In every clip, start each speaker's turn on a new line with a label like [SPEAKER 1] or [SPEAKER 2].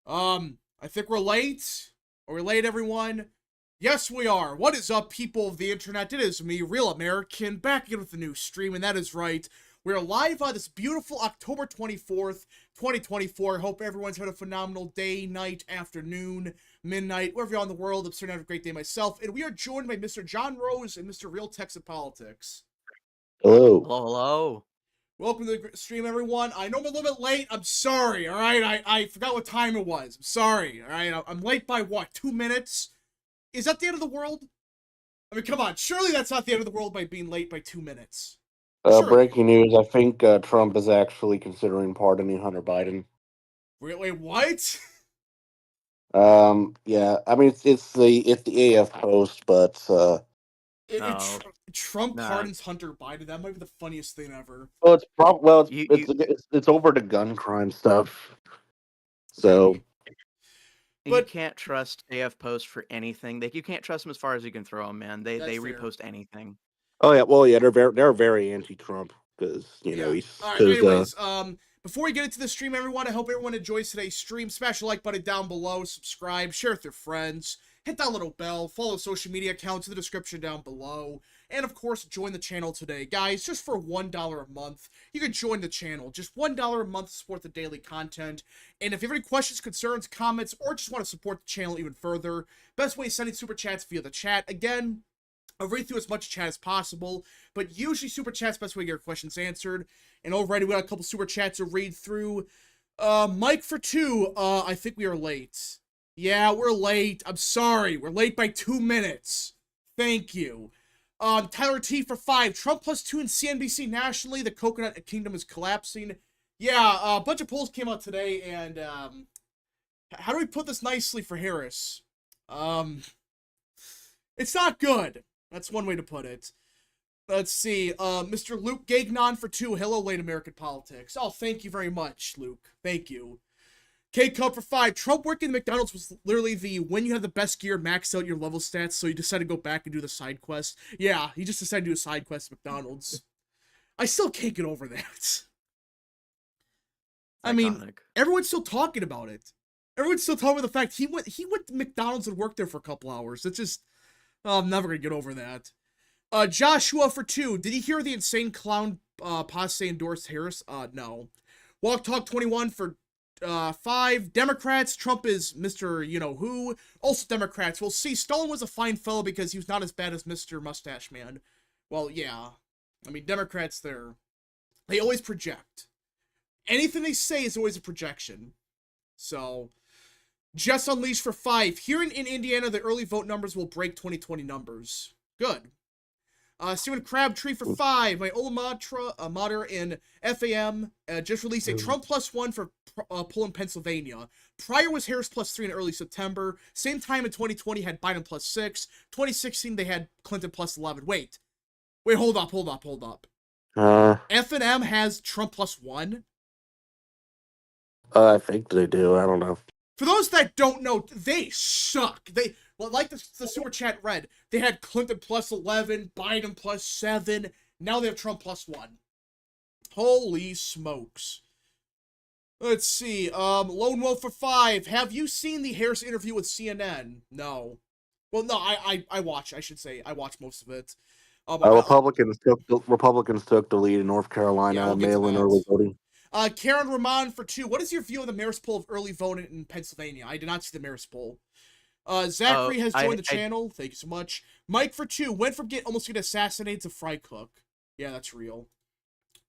[SPEAKER 1] I think we're late. Are we late, everyone? Yes, we are. What is up, people of the internet? It is me, Real American, back again with a new stream, and that is right. We're live on this beautiful October 24th, 2024. Hope everyone's had a phenomenal day, night, afternoon, midnight, wherever you're in the world. I'm starting to have a great day myself. And we are joined by Mr. John Rose and Mr. Real Texas Politics.
[SPEAKER 2] Hello.
[SPEAKER 3] Hello, hello.
[SPEAKER 1] Welcome to the stream, everyone. I know I'm a little bit late. I'm sorry, all right? I forgot what time it was. I'm sorry, all right? I'm late by, what, 2 minutes? Is that the end of the world? I mean, come on. Surely that's not the end of the world by being late by 2 minutes. Surely.
[SPEAKER 2] Breaking news, I think Trump is actually considering pardoning Hunter Biden.
[SPEAKER 1] Wait, what?
[SPEAKER 2] Yeah, I mean, it's the AF Post, but,
[SPEAKER 3] No.
[SPEAKER 1] Trump
[SPEAKER 3] Nah.
[SPEAKER 1] pardons Hunter Biden. That might be the funniest thing ever.
[SPEAKER 2] well,
[SPEAKER 3] You-
[SPEAKER 2] it's over to gun crime stuff, so...
[SPEAKER 3] You
[SPEAKER 1] But-
[SPEAKER 3] can't trust AF Post for anything. You can't trust them as far as you can throw them, man. They
[SPEAKER 1] That's fair.
[SPEAKER 3] repost anything.
[SPEAKER 2] Oh, yeah, well, yeah, they're very anti-Trump, because, you know, he's...
[SPEAKER 1] All right,
[SPEAKER 2] 'cause,
[SPEAKER 1] anyways, before we get into the stream, everyone, I hope everyone enjoys today's stream. Smash the like button down below, subscribe, share with your friends, hit that little bell, follow social media accounts in the description down below, and of course, join the channel today. Guys, just for $1 a month, you can join the channel. Just $1 a month to support the daily content. And if you have any questions, concerns, comments, or just want to support the channel even further, best way is sending super chats via the chat. Again, I'll read through as much chat as possible, but usually super chat's best way to get your questions answered. And already we got a couple super chats to read through. Mike for 2, I think we are late. Yeah, we're late. I'm sorry. We're late by 2 minutes. Thank you. Tyler T for 5. Trump +2 in CNBC nationally. The Coconut Kingdom is collapsing. Yeah, a bunch of polls came out today, and how do we put this nicely for Harris? It's not good. That's one way to put it. Let's see. Mr. Luke Gagnon for 2. Hello, late American politics. Oh, thank you very much, Luke. Thank you. K-Cup for 5. Trump working at McDonald's was literally the when you have the best gear, max out your level stats, so you decided to go back and do the side quest. Yeah, he just decided to do a side quest at McDonald's. I still can't get over that. I mean, everyone's still talking about it. Everyone's still talking about the fact he went to McDonald's and worked there for a couple hours. It's just, oh, I'm never gonna get over that. Joshua for 2. Did he hear the insane clown Posse endorsed Harris? No. Walk Talk 21 for 5. Democrats. Trump is Mr. You-know-who. Also Democrats. We'll see. Stalin was a fine fellow because he was not as bad as Mr. Mustache Man. Well, yeah. I mean, Democrats, they always project. Anything they say is always a projection. So, Jess Unleashed for 5. Here in Indiana, the early vote numbers will break 2020 numbers. Good. Stephen Crabtree for 5. My alma mater in FAM just released a Trump +1 for poll in Pennsylvania. Prior was Harris +3 in early September. Same time in 2020 had Biden +6. 2016 they had Clinton +11. Wait, hold up. F&M has Trump +1.
[SPEAKER 2] I think they do, I don't know.
[SPEAKER 1] For those that don't know, they suck. Well, like the super chat read, they had Clinton +11, Biden +7. Now they have Trump +1. Holy smokes. Let's see. Lone Wolf for 5. Have you seen the Harris interview with CNN? No. Well, no, I watch most of it.
[SPEAKER 2] Republicans took the lead in North Carolina,
[SPEAKER 1] Yeah, we'll get to
[SPEAKER 2] mail-in
[SPEAKER 1] that.
[SPEAKER 2] early voting.
[SPEAKER 1] Karen Rahman for 2. What is your view of the mayor's poll of early voting in Pennsylvania? I did not see the mayor's poll. Zachary has joined the channel. Thank you so much. Mike for 2. Went from almost getting assassinated to fry cook. Yeah, that's real.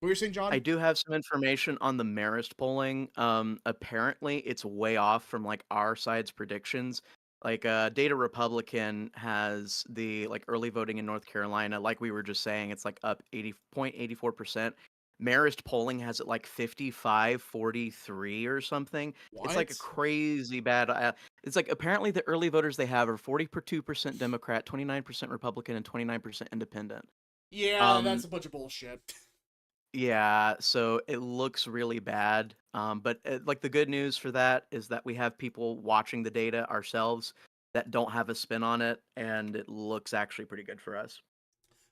[SPEAKER 1] What were you saying, John?
[SPEAKER 3] I do have some information on the Marist polling. Apparently, it's way off from our side's predictions. Data Republican has the early voting in North Carolina. Like we were just saying, it's up 80.84%. Marist polling has it 55-43 or something.
[SPEAKER 1] What?
[SPEAKER 3] It's a crazy bad. It's apparently the early voters they have are 42% Democrat, 29% Republican, and 29% Independent.
[SPEAKER 1] Yeah, that's a bunch of bullshit.
[SPEAKER 3] Yeah, so it looks really bad. But the good news for that is that we have people watching the data ourselves that don't have a spin on it, and it looks actually pretty good for us.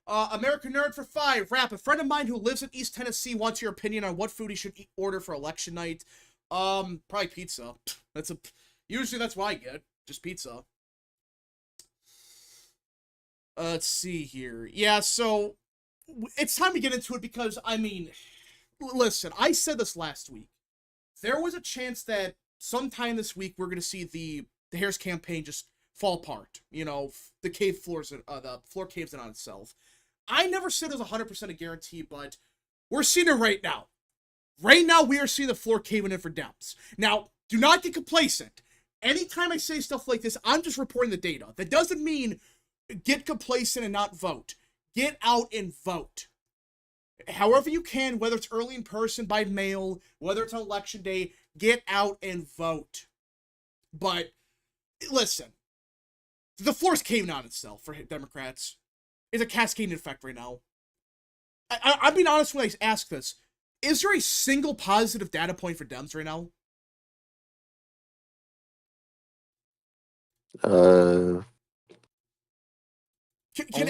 [SPEAKER 1] American Nerd for 5. Rap, a friend of mine who lives in East Tennessee wants your opinion on what food he should order for election night. Probably pizza. Usually that's what I get. Just pizza. Let's see here. Yeah, so it's time to get into it because, I mean, listen, I said this last week. There was a chance that sometime this week we're going to see the Harris campaign just fall apart. You know, the floor caves in on itself. I never said it was 100% a guarantee, but we're seeing it right now. Right now, we are seeing the floor caving in for Dems. Now, do not get complacent. Anytime I say stuff like this, I'm just reporting the data. That doesn't mean get complacent and not vote. Get out and vote. However you can, whether it's early in person, by mail, whether it's on election day, get out and vote. But, listen, the floor's caving on itself for Democrats. It's a cascading effect right now. I'm being honest when I ask this. Is there a single positive data point for Dems right now? Can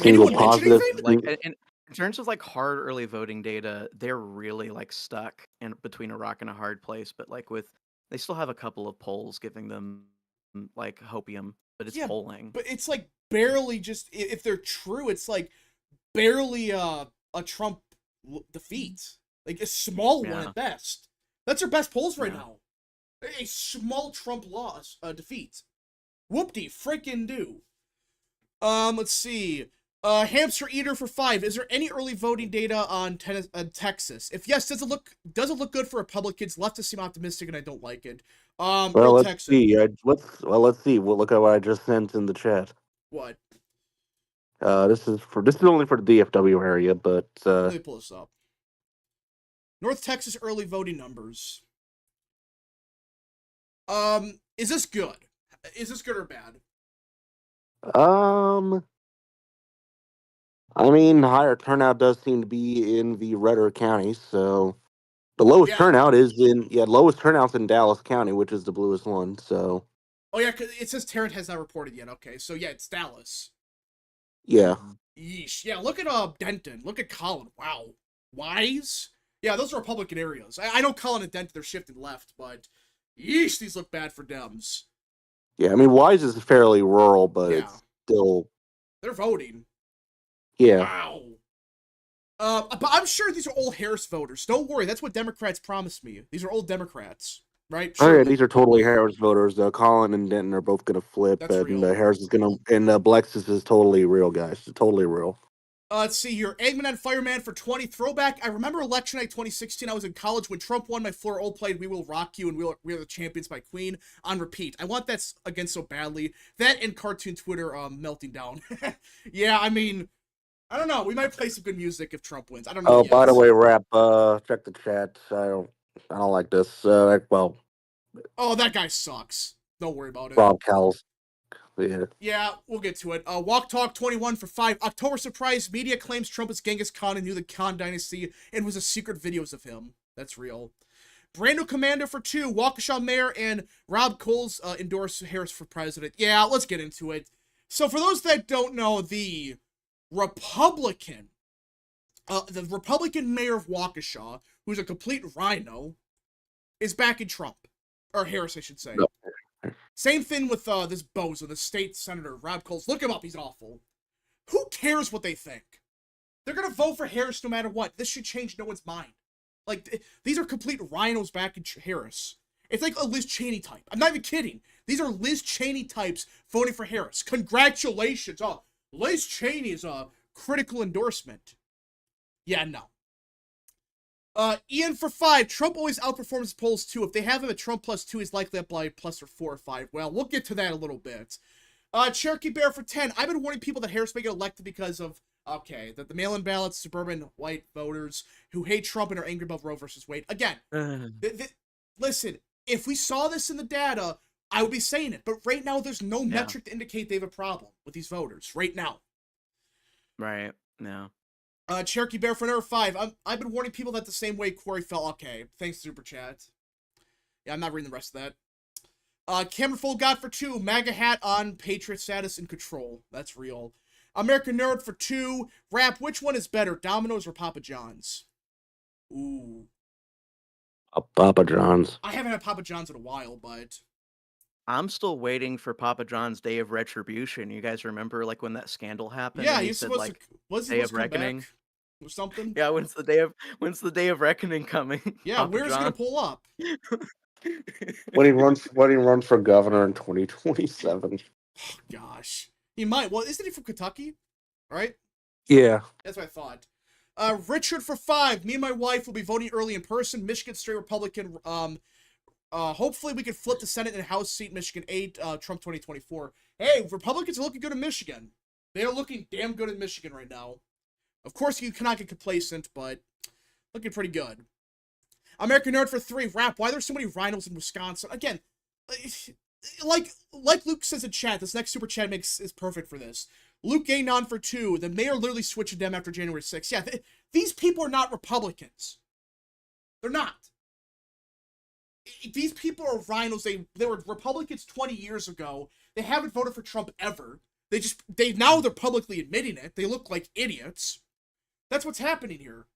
[SPEAKER 1] anyone mention anything?
[SPEAKER 3] Like, in terms of like hard early voting data, they're really like stuck in between a rock and a hard place. But like they still have a couple of polls giving them like hopium, but it's polling.
[SPEAKER 1] But it's like barely just, if they're true, it's like barely a Trump defeat. Like a small one at best. That's their best polls right now. A small Trump loss, defeat. Whoop-de freaking do. Let's see. Hamster Eater for 5. Is there any early voting data on Texas? If yes, does it look good for Republicans? Leftists seem optimistic, and I don't like it.
[SPEAKER 2] Well, let's see. Let's see. We'll look at what I just sent in the chat.
[SPEAKER 1] What?
[SPEAKER 2] This is only for the DFW area, but
[SPEAKER 1] let me pull this up. North Texas early voting numbers. Is this good? Is this good or bad?
[SPEAKER 2] I mean, higher turnout does seem to be in the redder counties, so the lowest turnout is lowest turnout's in Dallas County, which is the bluest one, so.
[SPEAKER 1] Oh yeah, cause it says Tarrant has not reported yet. Okay, so yeah, it's Dallas.
[SPEAKER 2] Yeah.
[SPEAKER 1] Yeesh. Yeah, look at Denton. Look at Collin. Wow. Wise? Yeah, those are Republican areas. I know Collin and Denton, they're shifting left, but yeesh, these look bad for Dems.
[SPEAKER 2] Yeah, I mean, Wise is fairly rural, but it's still...
[SPEAKER 1] They're voting.
[SPEAKER 2] Yeah.
[SPEAKER 1] Wow. But I'm sure these are old Harris voters. Don't worry, that's what Democrats promised me. These are old Democrats, right?
[SPEAKER 2] Sure. Oh, yeah, these are totally Harris voters. Collin and Denton are both going to flip,
[SPEAKER 1] that's
[SPEAKER 2] and
[SPEAKER 1] real.
[SPEAKER 2] Harris is going to... And Blexus is totally real, guys. Totally real.
[SPEAKER 1] Let's see here. Eggman and Fireman for 20. Throwback. I remember election night 2016. I was in college when Trump won. My floor old played We Will Rock You and We Are the Champions by Queen on repeat. I want that again so badly. That and cartoon Twitter melting down. Yeah, I mean, I don't know. We might play some good music if Trump wins. I don't know.
[SPEAKER 2] Oh, by the way, Rap, check the chat. I don't like this. Well.
[SPEAKER 1] Oh, that guy sucks. Don't worry about it.
[SPEAKER 2] Rob Cowles.
[SPEAKER 1] Yeah, we'll get to it. Walk Talk 21 for 5. October surprise. Media claims Trump is Genghis Khan and knew the Khan dynasty and was a secret videos of him. That's real. Brand new commander for 2. Waukesha Mayor and Rob Coles endorse Harris for president. Yeah, let's get into it. So for those that don't know, the Republican mayor of Waukesha, who's a complete rhino, is backing Trump. Or Harris, I should say. No. Same thing with this bozo, the state senator, Rob Coles. Look him up, he's awful. Who cares what they think? They're going to vote for Harris no matter what. This should change no one's mind. Like, these are complete rhinos backing Harris. It's like a Liz Cheney type. I'm not even kidding. These are Liz Cheney types voting for Harris. Congratulations. Oh, Liz Cheney is a critical endorsement. Yeah, no. Ian for 5. Trump always outperforms polls too. If they have him at Trump +2, he's likely up by +4 or 5. Well, we'll get to that a little bit. Cherokee Bear for 10. I've been warning people that Harris may get elected because of, the mail-in ballots, suburban white voters who hate Trump and are angry about Roe versus Wade. Again, listen, if we saw this in the data, I would be saying it. But right now, there's no metric to indicate they have a problem with these voters. Right now.
[SPEAKER 3] Right. No.
[SPEAKER 1] Cherokee Bear for number 5. I've been warning people that the same way Corey felt. Okay, thanks, Super Chat. Yeah, I'm not reading the rest of that. Cameron Full God for 2. MAGA hat on, Patriot status and control. That's real. American Nerd for 2. Rap, which one is better, Domino's or Papa John's? Ooh.
[SPEAKER 2] Papa John's.
[SPEAKER 1] I haven't had Papa John's in a while, but
[SPEAKER 3] I'm still waiting for Papa John's Day of Retribution. You guys remember like when that scandal happened
[SPEAKER 1] yeah,
[SPEAKER 3] and he
[SPEAKER 1] he's
[SPEAKER 3] said
[SPEAKER 1] supposed
[SPEAKER 3] like
[SPEAKER 1] to. Was he
[SPEAKER 3] Day
[SPEAKER 1] supposed
[SPEAKER 3] of
[SPEAKER 1] to come back
[SPEAKER 3] Reckoning?
[SPEAKER 1] or something?
[SPEAKER 3] Yeah, when's the Day of Reckoning coming?
[SPEAKER 1] Yeah,
[SPEAKER 3] Papa
[SPEAKER 1] where's he gonna
[SPEAKER 3] John.
[SPEAKER 1] pull up?
[SPEAKER 2] When he runs for governor in 2027.
[SPEAKER 1] Oh, gosh, he might. Well, isn't he from Kentucky? Right.
[SPEAKER 2] Yeah.
[SPEAKER 1] That's what I thought. Richard for 5. Me and my wife will be voting early in person. Michigan straight Republican. Hopefully we can flip the Senate and House seat. Michigan 8. Trump 2024. Hey, Republicans are looking good in Michigan. They are looking damn good in Michigan right now. Of course, you cannot get complacent, but looking pretty good. American Nerd for 3. Rap. Why there's so many rhinos in Wisconsin? Again, like Luke says in chat, this next super chat is perfect for this. Luke Gagnon for 2. The mayor literally switched them after January 6th. Yeah, these people are not Republicans. They're not. These people are rhinos. They were Republicans 20 years ago. They haven't voted for Trump ever. Now they're publicly admitting it. They look like idiots. That's what's happening here.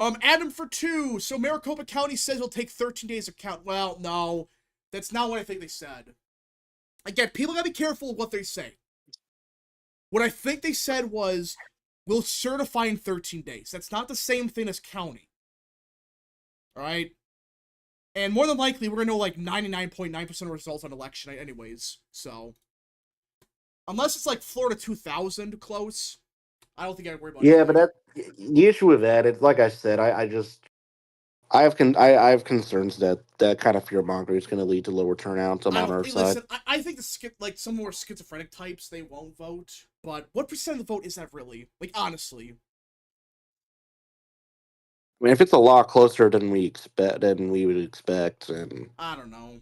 [SPEAKER 1] Adam for 2. So Maricopa County says it'll take 13 days to count. Well, no. That's not what I think they said. Again, people gotta be careful of what they say. What I think they said was, we'll certify in 13 days. That's not the same thing as counting. Alright? And more than likely, we're gonna know like 99.9% of results on election night anyways. So, unless it's like Florida 2000 close, I don't think I'd worry about it.
[SPEAKER 2] Yeah, but the issue with that, it's like I said, I have concerns that kind of fear mongering is going to lead to lower turnouts on our side.
[SPEAKER 1] Listen, I think some more schizophrenic types, they won't vote. But what percent of the vote is that really? Like, honestly.
[SPEAKER 2] I mean, if it's a lot closer than we would expect, and
[SPEAKER 1] I don't know.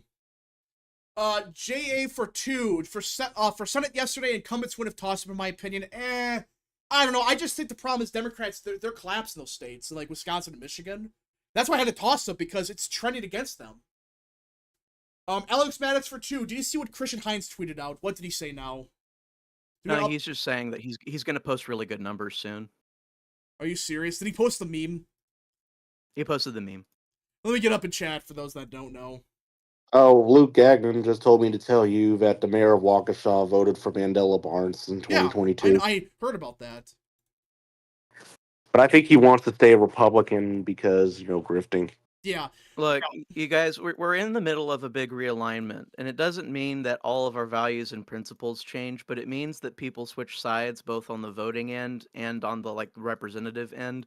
[SPEAKER 1] JA for 2. For Senate yesterday, incumbents would have tossed him, in my opinion. I don't know. I just think the problem is Democrats, they're collapsing those states, like Wisconsin and Michigan. That's why I had to toss them, because it's trending against them. Alex Maddox for 2. Did you see what Christian Hines tweeted out? What did he say now?
[SPEAKER 3] No, he's just saying that he's going to post really good numbers soon.
[SPEAKER 1] Are you serious? Did he post the meme?
[SPEAKER 3] He posted the meme.
[SPEAKER 1] Let me get up in chat for those that don't know.
[SPEAKER 2] oh, Luke Gagnon just told me to tell you that the mayor of Waukesha voted for Mandela Barnes in 2022.
[SPEAKER 1] Yeah, I heard about that.
[SPEAKER 2] But I think he wants to stay a Republican because, grifting.
[SPEAKER 1] Yeah.
[SPEAKER 3] Look, you guys, we're in the middle of a big realignment, and it doesn't mean that all of our values and principles change, but it means that people switch sides both on the voting end and on the representative end.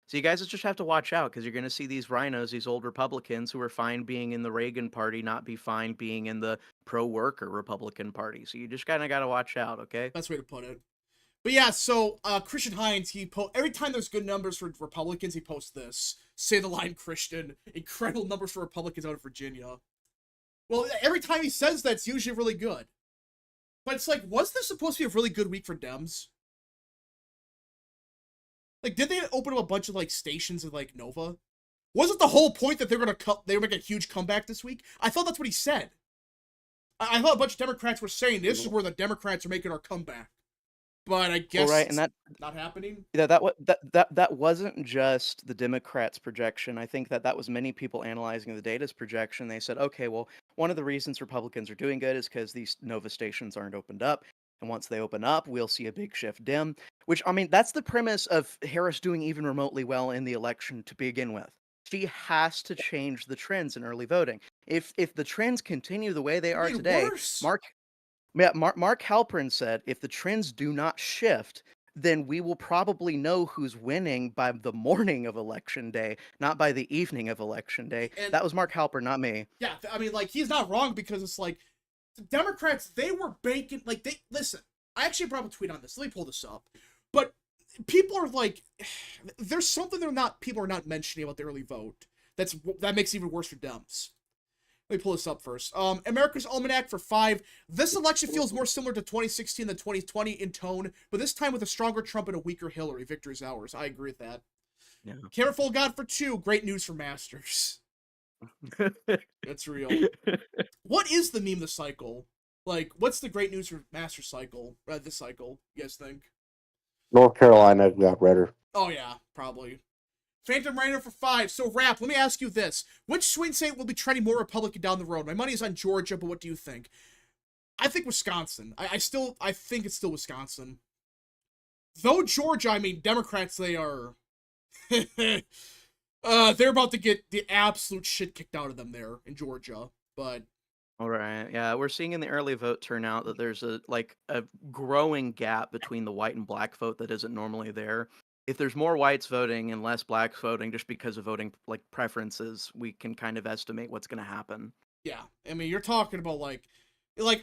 [SPEAKER 3] So you guys just have to watch out, because you're going to see these rhinos, these old Republicans who are fine being in the Reagan party, not be fine being in the pro-worker Republican party. So you just kind of got to watch out, okay?
[SPEAKER 1] Best way to put it. But yeah, so Christian Hines, every time there's good numbers for Republicans, he posts this. Say the line, Christian. Incredible numbers for Republicans out of Virginia. Well, every time he says that, it's usually really good. But it's like, was this supposed to be a really good week for Dems? Like, did they open up a bunch of, stations in, Nova? Wasn't the whole point that they were gonna make a huge comeback this week? I thought that's what he said. I thought a bunch of Democrats were saying, this is where the Democrats are making our comeback. But I guess
[SPEAKER 3] right, and
[SPEAKER 1] not happening.
[SPEAKER 3] Yeah, that wasn't just the Democrats' projection. I think that was many people analyzing the data's projection. They said, okay, well, one of the reasons Republicans are doing good is because these Nova stations aren't opened up. And once they open up, we'll see a big shift Dem. Which, I mean, that's the premise of Harris doing even remotely well in the election to begin with. She has to change the trends in early voting. If the trends continue the way they are today,
[SPEAKER 1] worse.
[SPEAKER 3] Mark Halperin said, if the trends do not shift, then we will probably know who's winning by the morning of Election Day, not by the evening of Election Day. And that was Mark Halperin, not me.
[SPEAKER 1] Yeah, I mean, he's not wrong, because it's the Democrats, they were baking, listen, I actually brought up a tweet on this. Let me pull this up. But people are there's something people are not mentioning about the early vote that makes it even worse for Dems. Let me pull this up first. America's Almanac for 5. This election feels more similar to 2016 than 2020 in tone, but this time with a stronger Trump and a weaker Hillary. Victory's ours. I agree with that.
[SPEAKER 3] Yeah.
[SPEAKER 1] Camera Full God for 2. Great news for Masters. That's real. What is the meme of the cycle? What's the great news for Masters cycle? This cycle, you guys think?
[SPEAKER 2] North Carolina got redder.
[SPEAKER 1] Oh, yeah, probably. Phantom Rhino for 5. So, Rap, let me ask you this. Which swing state will be trending more Republican down the road? My money is on Georgia, but what do you think? I think Wisconsin. I think it's still Wisconsin. Though Georgia, I mean, Democrats, they are... they're about to get the absolute shit kicked out of them there in Georgia, but...
[SPEAKER 3] All right. Yeah, we're seeing in the early vote turnout that there's a growing gap between the white and black vote that isn't normally there. If there's more whites voting and less blacks voting just because of voting like preferences, we can kind of estimate what's going to happen.
[SPEAKER 1] Yeah, I mean, you're talking about like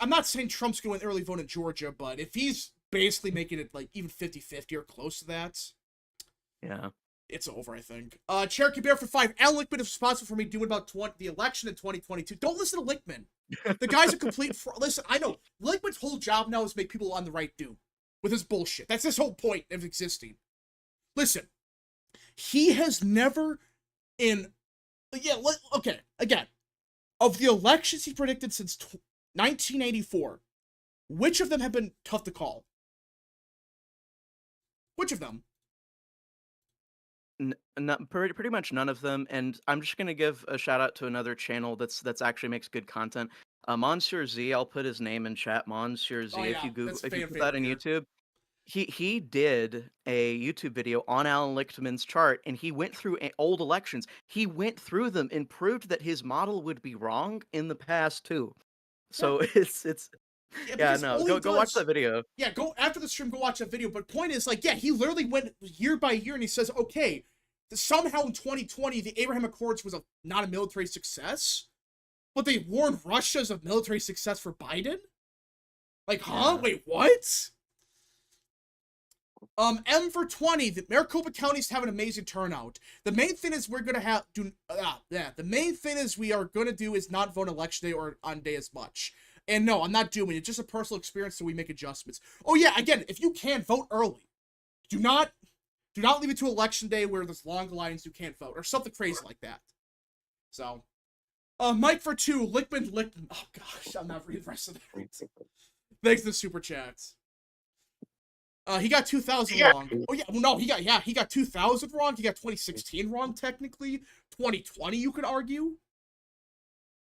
[SPEAKER 1] I'm not saying Trump's going to early vote in Georgia, but if he's basically making it like even 50-50 or close to that,
[SPEAKER 3] yeah,
[SPEAKER 1] it's over, I think. Cherokee Bear for 5. Alan Lichtman is responsible for me doing about the election in 2022. Don't listen to Lichtman. The guy's a complete listen, I know. Lichtman's whole job now is make people on the right do with his bullshit. That's his whole point of existing. Listen, he has never okay, again, of the elections he predicted since 1984, which of them have been tough to call? Which of them?
[SPEAKER 3] Pretty much none of them, and I'm just gonna give a shout out to another channel that's actually makes good content. Monsieur Z, I'll put his name in chat. Monsieur Z,
[SPEAKER 1] Oh, yeah,
[SPEAKER 3] if you Google,
[SPEAKER 1] that's
[SPEAKER 3] if you
[SPEAKER 1] fan
[SPEAKER 3] put that in
[SPEAKER 1] favorite
[SPEAKER 3] YouTube, he did a YouTube video on Alan Lichtman's chart, and he went through old elections. He went through them and proved that his model would be wrong in the past too. So it's
[SPEAKER 1] Yeah,
[SPEAKER 3] yeah,
[SPEAKER 1] because
[SPEAKER 3] no,
[SPEAKER 1] all he
[SPEAKER 3] go watch
[SPEAKER 1] does-
[SPEAKER 3] that video.
[SPEAKER 1] Yeah, go after the stream, go watch that video. But point is, like, yeah, he literally went year by year and he says, okay, somehow in 2020, the Abraham Accords was not a military success, but they warned Russia as a military success for Biden? Like, huh?
[SPEAKER 3] Yeah.
[SPEAKER 1] Wait, what? M for 20, the Maricopa County's have an amazing turnout. The main thing is the main thing is we are going to do is not vote election day or on day as much. And no, I'm not doing it. It's just a personal experience, so we make adjustments. Oh yeah, again, if you can, vote early. Do not leave it to election day where there's long lines you can't vote, or something crazy like that. So, Mike for 2, Lichtman. Oh gosh, I'm not reading the rest of that. Thanks for the super chats. He got 2000 wrong. Oh yeah, well no, he got 2000 wrong. He got 2016 wrong technically. 2020 you could argue.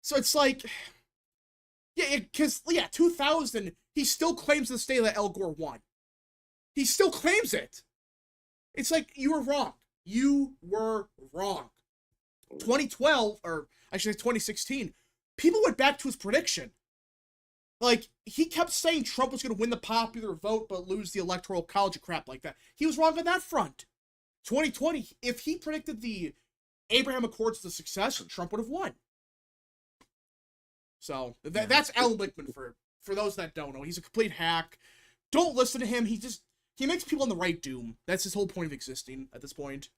[SPEAKER 1] So it's like, yeah, because 2000 he still claims to the state that Al Gore won. He still claims it. It's like you were wrong. You were wrong. 2012, or I should say 2016, people went back to his prediction. Like, he kept saying Trump was going to win the popular vote but lose the electoral college, crap like that. He was wrong on that front. 2020, if he predicted the Abraham Accords as a success, Trump would have won. So, that's Alan Lichtman for those that don't know. He's a complete hack. Don't listen to him. He makes people on the right doom. That's his whole point of existing at this point.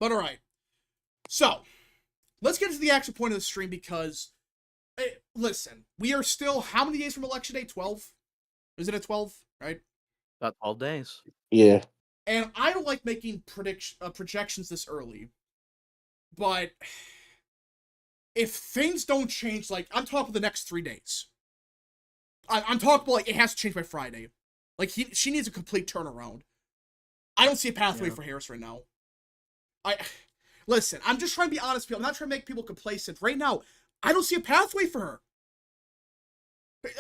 [SPEAKER 1] But alright. So, let's get to the actual point of the stream because... listen, we are still how many days from election day? 12? Is it a 12? Right?
[SPEAKER 3] About 12 days.
[SPEAKER 2] Yeah.
[SPEAKER 1] And I don't like making projections this early. But if things don't change, like, I'm talking the next 3 days. I'm talking like it has to change by Friday. Like, she needs a complete turnaround. I don't see a pathway for Harris right now. Listen, I'm just trying to be honest with people. I'm not trying to make people complacent. Right now, I don't see a pathway for her.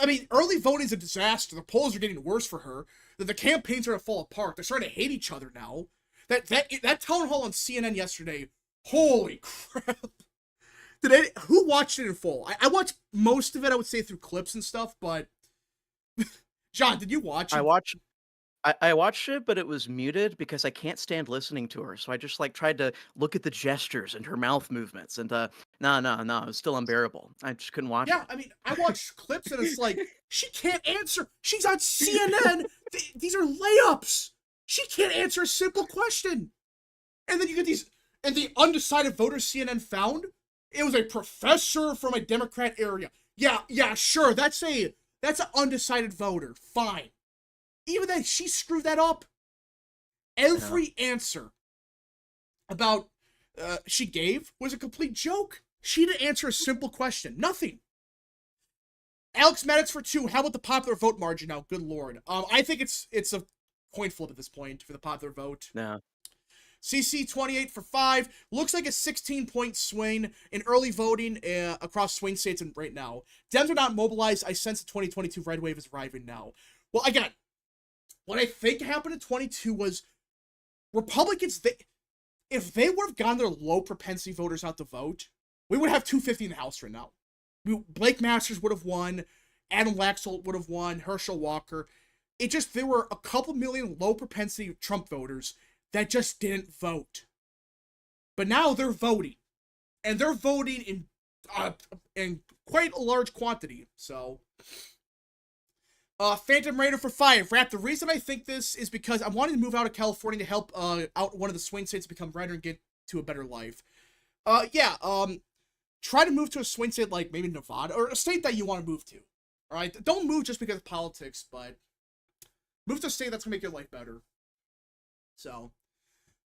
[SPEAKER 1] I mean, early voting is a disaster. The polls are getting worse for her. The campaigns are going to fall apart. They're starting to hate each other now. That town hall on CNN yesterday, holy crap. Who watched it in full? I watched most of it, I would say, through clips and stuff, but... John, did you watch it?
[SPEAKER 3] I watched it, but it was muted because I can't stand listening to her. So I just tried to look at the gestures and her mouth movements, and no, it was still unbearable. I just couldn't watch it.
[SPEAKER 1] Yeah, I mean, I watched clips and it's like, she can't answer. She's on CNN. These are layups. She can't answer a simple question. And then you get these, and the undecided voters CNN found, it was a professor from a Democrat area. Yeah, sure, that's an undecided voter. Fine. Even then, she screwed that up. Every answer about she gave was a complete joke. She didn't answer a simple question. Nothing. Alex Maddox for 2. How about the popular vote margin now? Good lord. I think it's a coin flip at this point for the popular vote.
[SPEAKER 3] Yeah.
[SPEAKER 1] CC 28 for 5. Looks like a 16-point swing in early voting across swing states right now. Dems are not mobilized. I sense the 2022 red wave is arriving now. Well, again, what I think happened in 22 was Republicans, if they would have gotten their low propensity voters out to vote, we would have 250 in the House right now. Blake Masters would have won. Adam Laxalt would have won. Herschel Walker. There were a couple million low propensity Trump voters that just didn't vote. But now they're voting. And they're voting in quite a large quantity. So, Phantom Raider for 5. Rap, the reason I think this is because I'm wanting to move out of California to help out one of the swing states to become redder and get to a better life. Try to move to a swing state like maybe Nevada, or a state that you want to move to. Alright? Don't move just because of politics, but move to a state that's going to make your life better. So,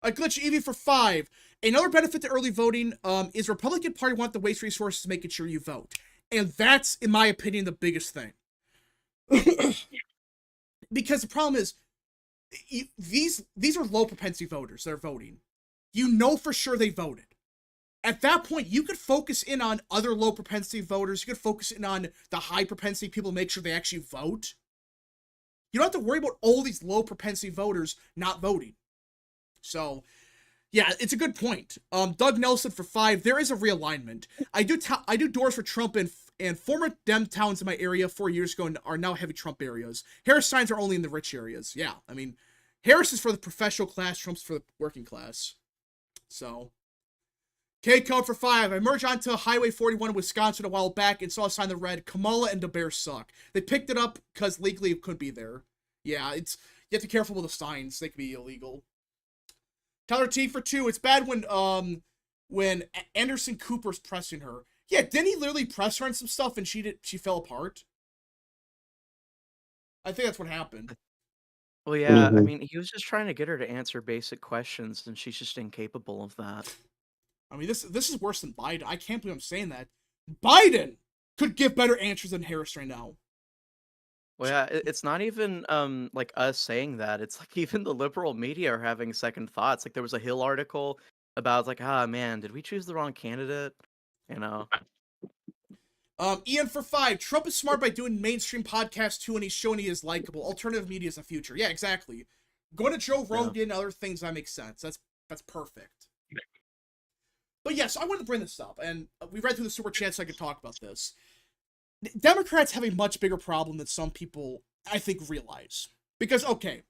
[SPEAKER 1] Glitch Evie for 5. Another benefit to early voting is Republican Party want the waste resources making sure you vote. And that's, in my opinion, the biggest thing. Because the problem is, these are low propensity voters that are voting. You know for sure they voted. At that point, you could focus in on other low propensity voters. You could focus in on the high propensity people to make sure they actually vote. You don't have to worry about all these low propensity voters not voting. So, yeah, it's a good point. Doug Nelson for 5. There is a realignment. I do doors for Trump and former Dem towns in my area 4 years ago are now heavy Trump areas. Harris signs are only in the rich areas. Yeah, I mean, Harris is for the professional class, Trump's for the working class. So, K-Code for 5. I merged onto Highway 41 in Wisconsin a while back and saw a sign that read, Kamala and the Bears suck. They picked it up because legally it couldn't be there. Yeah, you have to be careful with the signs. They can be illegal. Tyler T for 2. It's bad when Anderson Cooper's pressing her. Yeah, didn't he literally press her on some stuff and she fell apart? I think that's what happened.
[SPEAKER 3] Well, yeah, I mean, he was just trying to get her to answer basic questions, and she's just incapable of that.
[SPEAKER 1] I mean, this is worse than Biden. I can't believe I'm saying that. Biden could give better answers than Harris right now.
[SPEAKER 3] Well, yeah, it's not even like us saying that. It's like even the liberal media are having second thoughts. Like there was a Hill article about like, ah, man, did we choose the wrong candidate? You know.
[SPEAKER 1] Ian for 5. Trump is smart by doing mainstream podcasts too, and he's showing he is likable. Alternative media is the future. Yeah, exactly. Going to Joe Rogan and other things, that makes sense. That's perfect. But yes, I wanted to bring this up, and we read through the super chat so I could talk about this. Democrats have a much bigger problem than some people, I think, realize. Because, okay,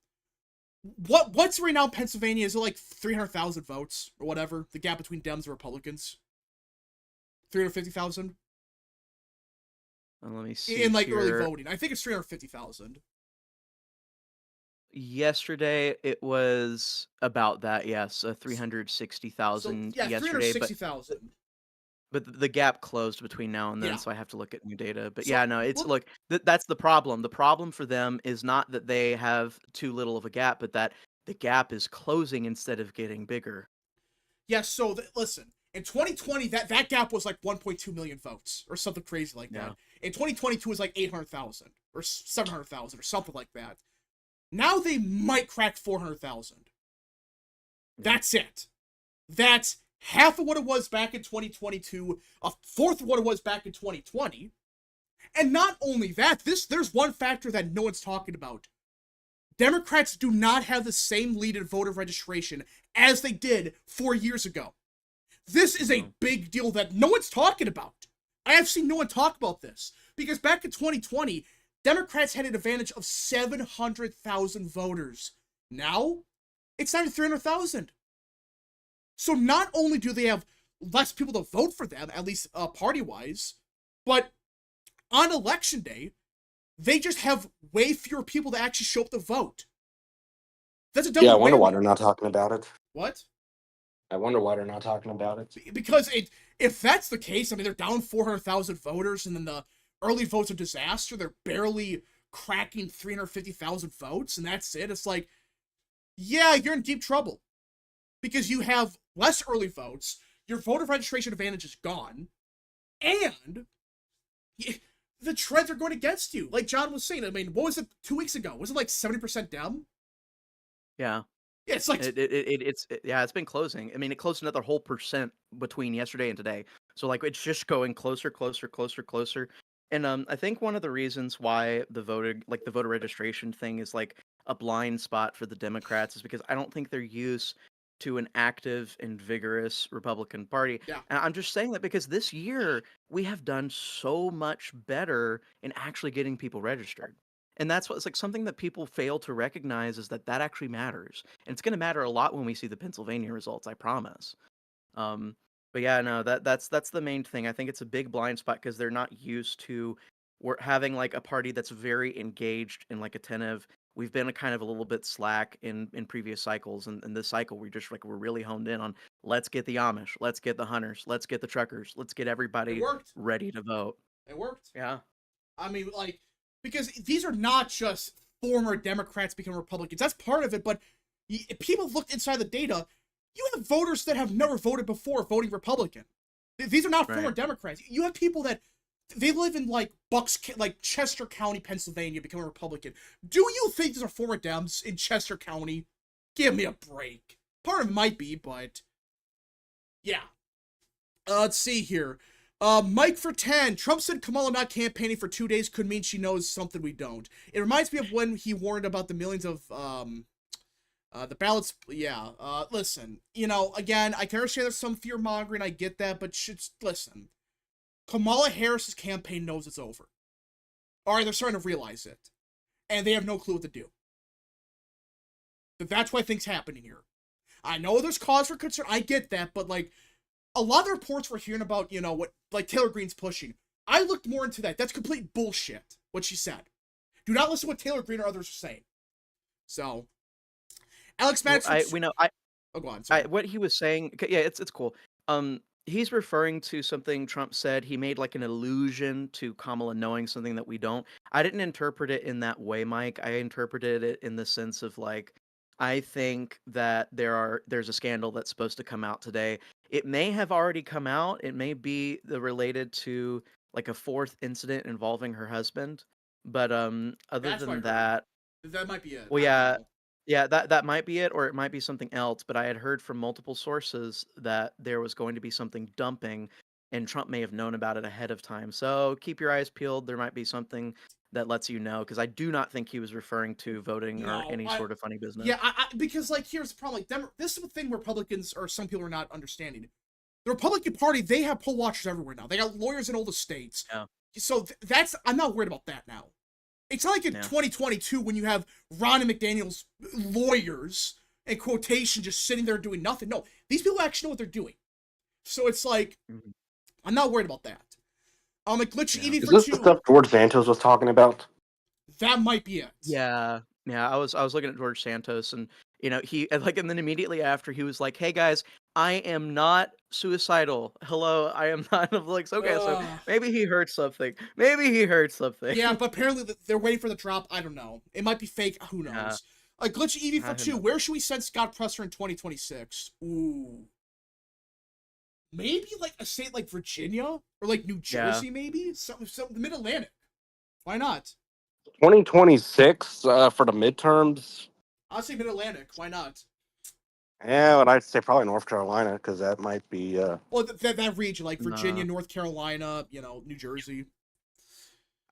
[SPEAKER 1] what's right now in Pennsylvania? Is it like 300,000 votes or whatever? The gap between Dems and Republicans? 350,000?
[SPEAKER 3] Let me see.
[SPEAKER 1] In like
[SPEAKER 3] here.
[SPEAKER 1] early voting. I think it's 350,000.
[SPEAKER 3] Yesterday it was about that, yes, 360,000
[SPEAKER 1] So, yeah,
[SPEAKER 3] yesterday,
[SPEAKER 1] 360,000.
[SPEAKER 3] but the gap closed between now and then,
[SPEAKER 1] Yeah.
[SPEAKER 3] so I have to look at new data. But
[SPEAKER 1] So,
[SPEAKER 3] yeah, no, it's look, that's the problem. The problem for them is not that they have too little of a gap, but that the gap is closing instead of getting bigger.
[SPEAKER 1] Yeah, so listen, in 2020 that gap was like 1.2 million votes or something crazy like that. In 2022 it was like 800,000 or 700,000 or something like that. Now they might crack 400,000. That's it. That's half of what it was back in 2022, a fourth of what it was back in 2020. And not only that, there's one factor that no one's talking about. Democrats do not have the same lead in voter registration as they did 4 years ago. This is a big deal that no one's talking about. I have seen no one talk about this. Because back in 2020, Democrats had an advantage of 700,000 voters. Now, it's not 300,000. So not only do they have less people to vote for them, at least party-wise, but on election day, they just have way fewer people to actually show up to vote. That's a double
[SPEAKER 2] Yeah, I wonder
[SPEAKER 1] whammy.
[SPEAKER 2] why they're not talking about it.
[SPEAKER 1] What?
[SPEAKER 2] I wonder why they're not talking about it.
[SPEAKER 1] Because if that's the case, I mean, they're down 400,000 voters, and then the early votes are disaster. They're barely cracking 350,000 votes, and that's it. It's like, yeah, you're in deep trouble. Because you have less early votes, your voter registration advantage is gone, and the trends are going against you. Like John was saying, I mean, what was it 2 weeks ago? Was it like 70% Dem?
[SPEAKER 3] Yeah.
[SPEAKER 1] Yeah, it's like
[SPEAKER 3] Yeah, it's been closing. I mean, it closed another whole percent between yesterday and today. So like it's just going closer, closer, closer, closer. And I think one of the reasons why the voter registration thing is like a blind spot for the Democrats is because I don't think they're used to an active and vigorous Republican Party.
[SPEAKER 1] yeah.
[SPEAKER 3] And I'm just saying that because this year we have done so much better in actually getting people registered. And that's what's like something that people fail to recognize is that that actually matters. And it's going to matter a lot when we see the Pennsylvania results, I promise. Um, but yeah, no, that's the main thing. I think it's a big blind spot because they're not used to we're having like a party that's very engaged and like attentive. We've been a kind of a little bit slack in previous cycles, and in this cycle we're just like we're really honed in on let's get the Amish, let's get the hunters, let's get the truckers, let's get
[SPEAKER 1] It
[SPEAKER 3] everybody
[SPEAKER 1] worked.
[SPEAKER 3] ready to vote.
[SPEAKER 1] It worked.
[SPEAKER 3] Yeah.
[SPEAKER 1] I mean, like, because these are not just former Democrats becoming Republicans. That's part of it, but people looked inside the data. You have voters that have never voted before voting Republican. These are not former
[SPEAKER 3] Right.
[SPEAKER 1] Democrats. You have people that they live in like Chester County, Pennsylvania, becoming Republican. Do you think these are former Dems in Chester County? Give me a break. Part of it might be, but yeah. Let's see here. Mike for 10. Trump said Kamala not campaigning for 2 days could mean she knows something we don't. It reminds me of when he warned about the millions of the ballots. Yeah. Listen. You know, again, I can understand there's some fear mongering. I get that, but listen. Kamala Harris's campaign knows it's over. All right, they're starting to realize it, and they have no clue what to do. But that's why things happening here. I know there's cause for concern. I get that, but like a lot of the reports we're hearing about, you know, what like Taylor Greene's pushing. I looked more into that. That's complete bullshit. What she said. Do not listen to what Taylor Greene or others are saying. So, Alex
[SPEAKER 3] Well,
[SPEAKER 1] Madison.
[SPEAKER 3] I
[SPEAKER 1] Oh, go on. Sorry.
[SPEAKER 3] what he was saying, yeah, it's cool. He's referring to something Trump said. He made like an allusion to Kamala knowing something that we don't. I didn't interpret it in that way, Mike. I interpreted it in the sense of like, I think that there's a scandal that's supposed to come out today. It may have already come out. It may be related to like a fourth incident involving her husband. But other
[SPEAKER 1] That's what I
[SPEAKER 3] than
[SPEAKER 1] heard.
[SPEAKER 3] that,
[SPEAKER 1] That might be it.
[SPEAKER 3] well,
[SPEAKER 1] I don't
[SPEAKER 3] yeah,
[SPEAKER 1] know.
[SPEAKER 3] yeah, that might be it, or it might be something else. But I had heard from multiple sources that there was going to be something dumping, and Trump may have known about it ahead of time. So keep your eyes peeled. There might be something that lets you know, because I do not think he was referring to voting or
[SPEAKER 1] No,
[SPEAKER 3] any sort of funny business.
[SPEAKER 1] yeah, because like here's the problem. Like, this is the thing Republicans or some people are not understanding. The Republican Party, they have poll watchers everywhere now. They got lawyers in all the states.
[SPEAKER 3] Yeah.
[SPEAKER 1] So that's I'm not worried about that now. It's not like in
[SPEAKER 3] Yeah.
[SPEAKER 1] 2022 when you have Ron and McDaniel's lawyers and quotation just sitting there doing nothing. No, these people actually know what they're doing. So it's like
[SPEAKER 3] Mhm.
[SPEAKER 1] I'm not worried about that. Like glitchy
[SPEAKER 3] Yeah.
[SPEAKER 1] Evie
[SPEAKER 2] Is
[SPEAKER 1] for
[SPEAKER 2] this the
[SPEAKER 1] 2.
[SPEAKER 2] stuff George Santos was talking about?
[SPEAKER 1] That might be it.
[SPEAKER 3] Yeah, yeah. I was looking at George Santos, and and then immediately after he was like, "Hey guys, I am not suicidal. Hello, I am not." I'm like, okay, so
[SPEAKER 1] Ugh.
[SPEAKER 3] maybe he heard something. Maybe he heard something.
[SPEAKER 1] Yeah, but apparently they're waiting for the drop. I don't know. It might be fake. Who knows?
[SPEAKER 3] Yeah.
[SPEAKER 1] Glitchy Evie for
[SPEAKER 3] Who
[SPEAKER 1] 2.
[SPEAKER 3] knows?
[SPEAKER 1] Where should we send Scott Presser in 2026? Ooh. Maybe like a state like Virginia or like New
[SPEAKER 3] Yeah.
[SPEAKER 1] Jersey, maybe some the Mid Atlantic. Why not?
[SPEAKER 2] 2026 for the midterms.
[SPEAKER 1] I'll say Mid Atlantic. Why not?
[SPEAKER 2] Yeah, but I'd say probably North Carolina because that might be.
[SPEAKER 1] Well, that region like Virginia,
[SPEAKER 3] No.
[SPEAKER 1] North Carolina, New Jersey.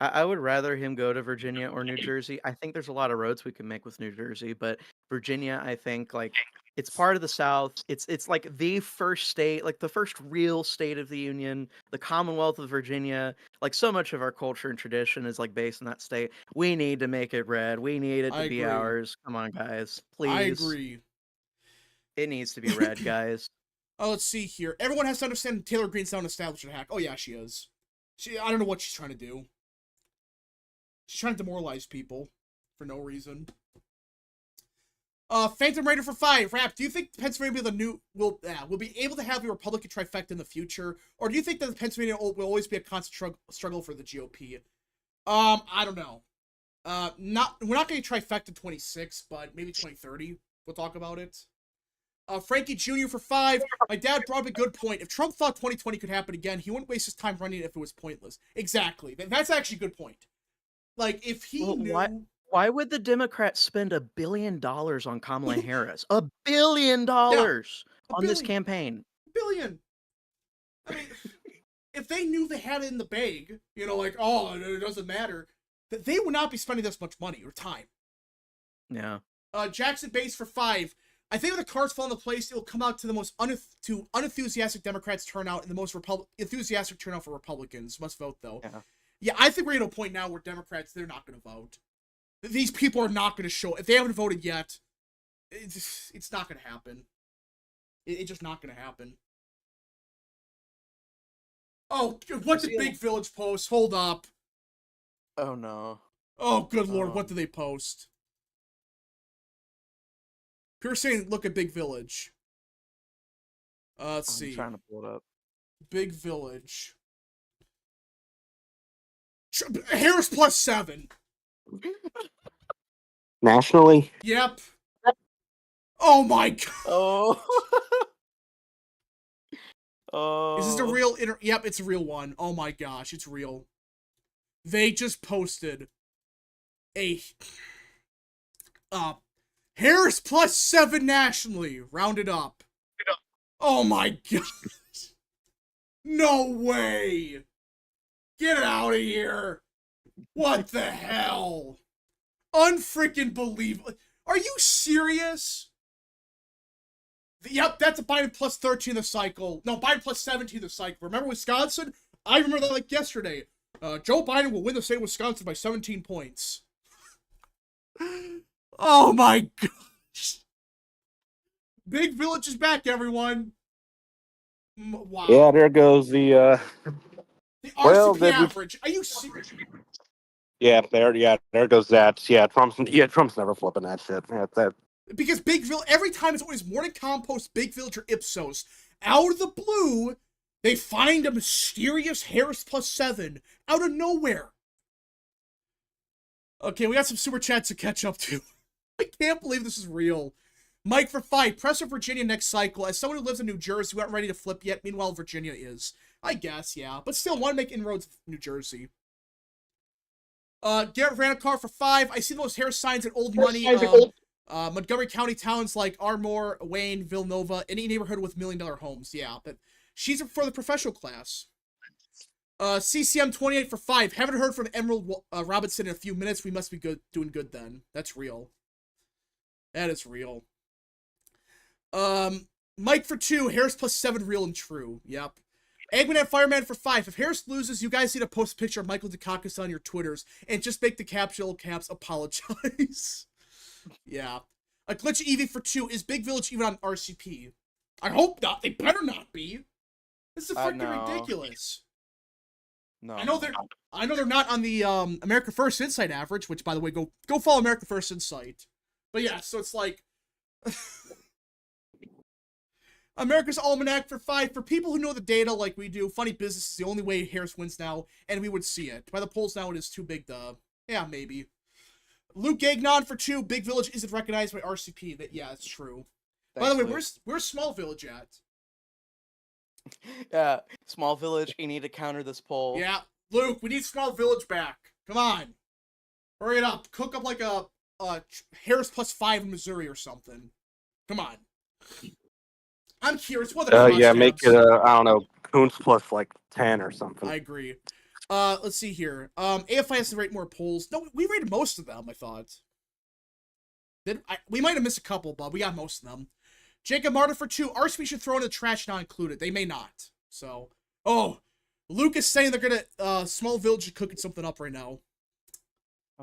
[SPEAKER 3] I would rather him go to Virginia or New Jersey. I think there's a lot of roads we can make with New Jersey, but Virginia, I think like it's part of the South. It's like the first state, like the first real state of the Union, the Commonwealth of Virginia. Like so much of our culture and tradition is like based in that state. We need to make it red. We need it
[SPEAKER 1] I
[SPEAKER 3] to be
[SPEAKER 1] agree.
[SPEAKER 3] ours. Come on, guys.
[SPEAKER 1] I
[SPEAKER 3] Please.
[SPEAKER 1] agree.
[SPEAKER 3] It needs to be red, guys.
[SPEAKER 1] Oh, let's see here. Everyone has to understand Taylor Greene's not an establishment hack. Oh yeah, she is. I don't know what she's trying to do. She's trying to demoralize people for no reason. Phantom Raider for 5. Rap, do you think Pennsylvania will be able to have a Republican trifecta in the future? Or do you think that Pennsylvania will always be a constant struggle for the GOP? I don't know. We're not going to trifecta in 26, but maybe 2030. We'll talk about it. Frankie Jr. for 5. My dad brought up a good point. If Trump thought 2020 could happen again, he wouldn't waste his time running it if it was pointless. Exactly. That's actually a good point. Like, if he
[SPEAKER 3] Well,
[SPEAKER 1] knew...
[SPEAKER 3] Why would the Democrats spend $1 billion on Kamala Harris? $1 billion on this
[SPEAKER 1] billion.
[SPEAKER 3] campaign.
[SPEAKER 1] Billion. I mean, if they knew they had it in the bag, you know, like, oh, it doesn't matter, that they would not be spending this much money or time.
[SPEAKER 3] Yeah.
[SPEAKER 1] Jackson Bates for 5. I think if the cards fall into place, it will come out to the most unenthusiastic Democrats turnout and the most enthusiastic turnout for Republicans. Must vote, though. Yeah, I think we're at a point now where Democrats, they're not going to vote. These people are not going to show. If they haven't voted yet, it's not going to happen. It's just not going to happen. Oh, what did Big Village post? Hold up.
[SPEAKER 3] Oh, no.
[SPEAKER 1] Oh, good lord, what did they post? Pure saying, look at Big Village. Let's see.
[SPEAKER 3] I'm trying to pull it up.
[SPEAKER 1] Big Village. Harris plus 7.
[SPEAKER 2] Nationally?
[SPEAKER 1] Yep. Oh my god.
[SPEAKER 3] Oh. Oh.
[SPEAKER 1] Is this a real Yep, it's a real one. Oh my gosh, it's real. They just posted a Harris plus 7 nationally, rounded up. Oh my god. No way. Get out of here. What the hell? Unfreaking believable. Are you serious? Yep, that's a Biden plus 13 the cycle. No, Biden plus 17 the cycle. Remember Wisconsin? I remember that like yesterday. Joe Biden will win the state of Wisconsin by 17 points. Oh my gosh. Big Village is back, everyone. Wow.
[SPEAKER 2] Yeah, there goes the
[SPEAKER 1] RCP average. Are you serious?
[SPEAKER 2] Yeah, there goes that. Yeah, Trump's never flipping that shit. Yeah, that.
[SPEAKER 1] Because Big Village, every time it's always Morning Compost, Big Village, or Ipsos. Out of the blue, they find a mysterious Harris plus 7 out of nowhere. Okay, we got some super chats to catch up to. I can't believe this is real. Mike for 5. Press for Virginia next cycle. As someone who lives in New Jersey, we aren't ready to flip yet. Meanwhile, Virginia is. I guess, yeah. But still, want to make inroads in New Jersey. Garrett Ranicar for 5. I see the most Harris signs at Old Money. Montgomery County towns like Ardmore, Wayne, Villanova, any neighborhood with $1 million homes. Yeah, but she's for the professional class. CCM 28 for 5. Haven't heard from Emerald Robinson in a few minutes. We must be doing good then. That's real. That is real. Mike for 2. Harris plus 7, real and true. Yep. Eggman and Fireman for 5. If Harris loses, you guys need to post a picture of Michael Dukakis on your Twitters and just make the capital caps apologize. Yeah. A glitch Evie for 2. Is Big Village even on RCP? I hope not. They better not be. This is freaking ridiculous.
[SPEAKER 3] No.
[SPEAKER 1] I know they're not on the America First Insight average, which by the way, go follow America First Insight. But yeah, so it's like America's Almanac for 5. For people who know the data like we do, funny business is the only way Harris wins now, and we would see it. By the polls now, it is too big to... Yeah, maybe. Luke Gagnon for 2. Big Village isn't recognized by RCP. Yeah, it's true. Thanks, by the way, Luke. Where's Small Village at?
[SPEAKER 3] Yeah, Small Village, you need to counter this poll.
[SPEAKER 1] Yeah, Luke, we need Small Village back. Come on. Hurry it up. Cook up like a Harris plus 5 in Missouri or something. Come on. I'm curious. What the
[SPEAKER 2] yeah, make it, I don't know, Coons plus like 10 or something.
[SPEAKER 1] I agree. Let's see here. AFI has to rate more polls. No, we rated most of them, I thought. We might have missed a couple, but we got most of them. Jacob Martin for 2. RCP should throw in the trash not included. They may not. So, Luke is saying they're gonna, Small Village is cooking something up right now.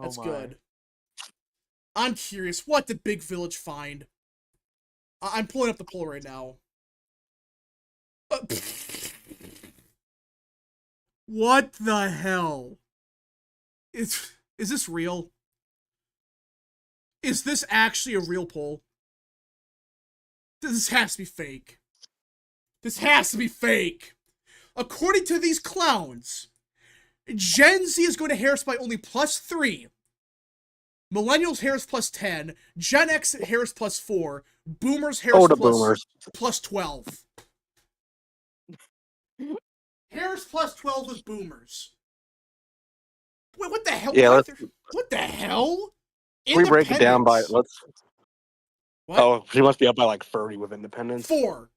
[SPEAKER 1] That's good. I'm curious. What did Big Village find? I'm pulling up the poll right now. What the hell? Is this real? Is this actually a real poll? This has to be fake. This has to be fake. According to these clowns, Gen Z is going to Harris by only plus 3. Millennials Harris plus 10. Gen X Harris plus 4. Boomers Harris plus 12. Harris plus 12 with boomers. Wait, what the hell?
[SPEAKER 2] Yeah,
[SPEAKER 1] what the hell?
[SPEAKER 2] we break it down by
[SPEAKER 1] Independents.
[SPEAKER 2] let's.
[SPEAKER 1] What?
[SPEAKER 2] Oh, she must be up by like 30 with independents.
[SPEAKER 1] 4.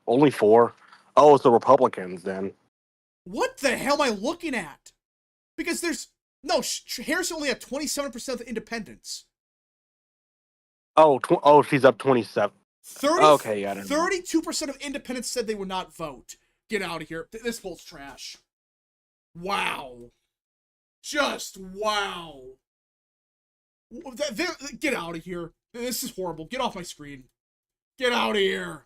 [SPEAKER 2] Only 4. Oh, it's the Republicans then.
[SPEAKER 1] What the hell am I looking at? Because there's no Harris only had 27% of independents.
[SPEAKER 2] Oh, she's up 27.
[SPEAKER 1] 30,
[SPEAKER 2] Okay, yeah, I don't know.
[SPEAKER 1] 32% of independents said they would not vote. Get out of here. This poll's trash. Wow. Just wow. Get out of here. This is horrible. Get off my screen. Get out of here.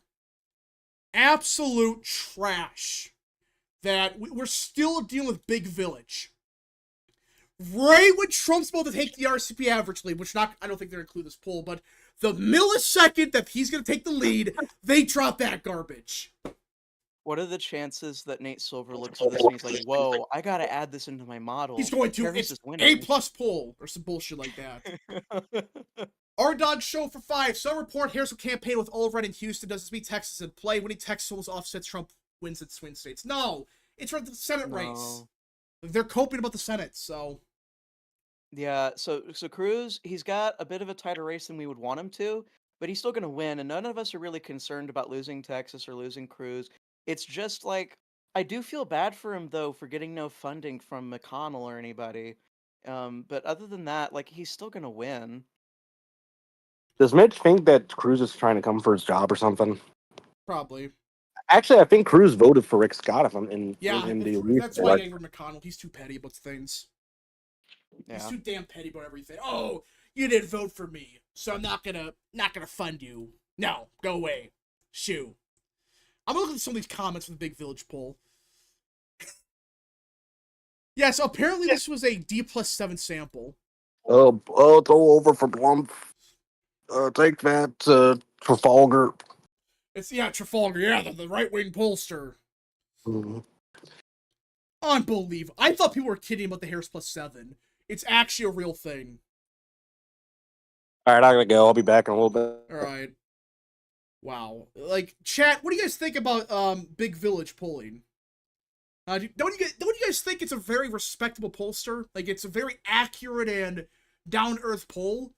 [SPEAKER 1] Absolute trash. That we're still dealing with Big Village. Right when Trump's about to take the RCP average lead, which I don't think they're include this poll, but the millisecond that he's going to take the lead, they drop that garbage.
[SPEAKER 3] What are the chances that Nate Silver looks at this and he's like, whoa, I got to add this into my model?
[SPEAKER 1] He's going to.
[SPEAKER 3] Harris
[SPEAKER 1] It's
[SPEAKER 3] is winning.
[SPEAKER 1] A+ poll or some bullshit like that. Our Dog Show for 5. Some report Harris will campaign with all red in Houston. Does this mean Texas in play? Winning Texas almost offsets Trump wins at swing states. No, it's for the Senate race. They're coping about the Senate, so.
[SPEAKER 3] Yeah, so Cruz, he's got a bit of a tighter race than we would want him to, but he's still going to win, and none of us are really concerned about losing Texas or losing Cruz. It's just like, I do feel bad for him, though, for getting no funding from McConnell or anybody. But other than that, like, he's still going to win.
[SPEAKER 2] Does Mitch think that Cruz is trying to come for his job or something?
[SPEAKER 1] Probably.
[SPEAKER 2] Actually, I think Cruz voted for Rick Scott. If I'm in,
[SPEAKER 1] Yeah,
[SPEAKER 2] in the
[SPEAKER 1] that's why he angered McConnell. He's too petty about things. Yeah. He's too damn petty about everything. Oh, you didn't vote for me, so I'm not gonna fund you. No, go away. Shoo. I'm looking at some of these comments from the Big Village poll. Yeah, so apparently this was a D+7 sample.
[SPEAKER 2] Throw over for Blump. Take that, Trafalgar.
[SPEAKER 1] It's Trafalgar. Yeah, the right-wing pollster.
[SPEAKER 2] Mm-hmm.
[SPEAKER 1] Unbelievable. I thought people were kidding about the Harris +7. It's actually a real thing.
[SPEAKER 2] All right, I gotta go. I'll be back in a little bit.
[SPEAKER 1] All right. Wow. Like, chat, what do you guys think about Big Village polling? Don't you guys think it's a very respectable pollster? Like, it's a very accurate and down-to-earth poll?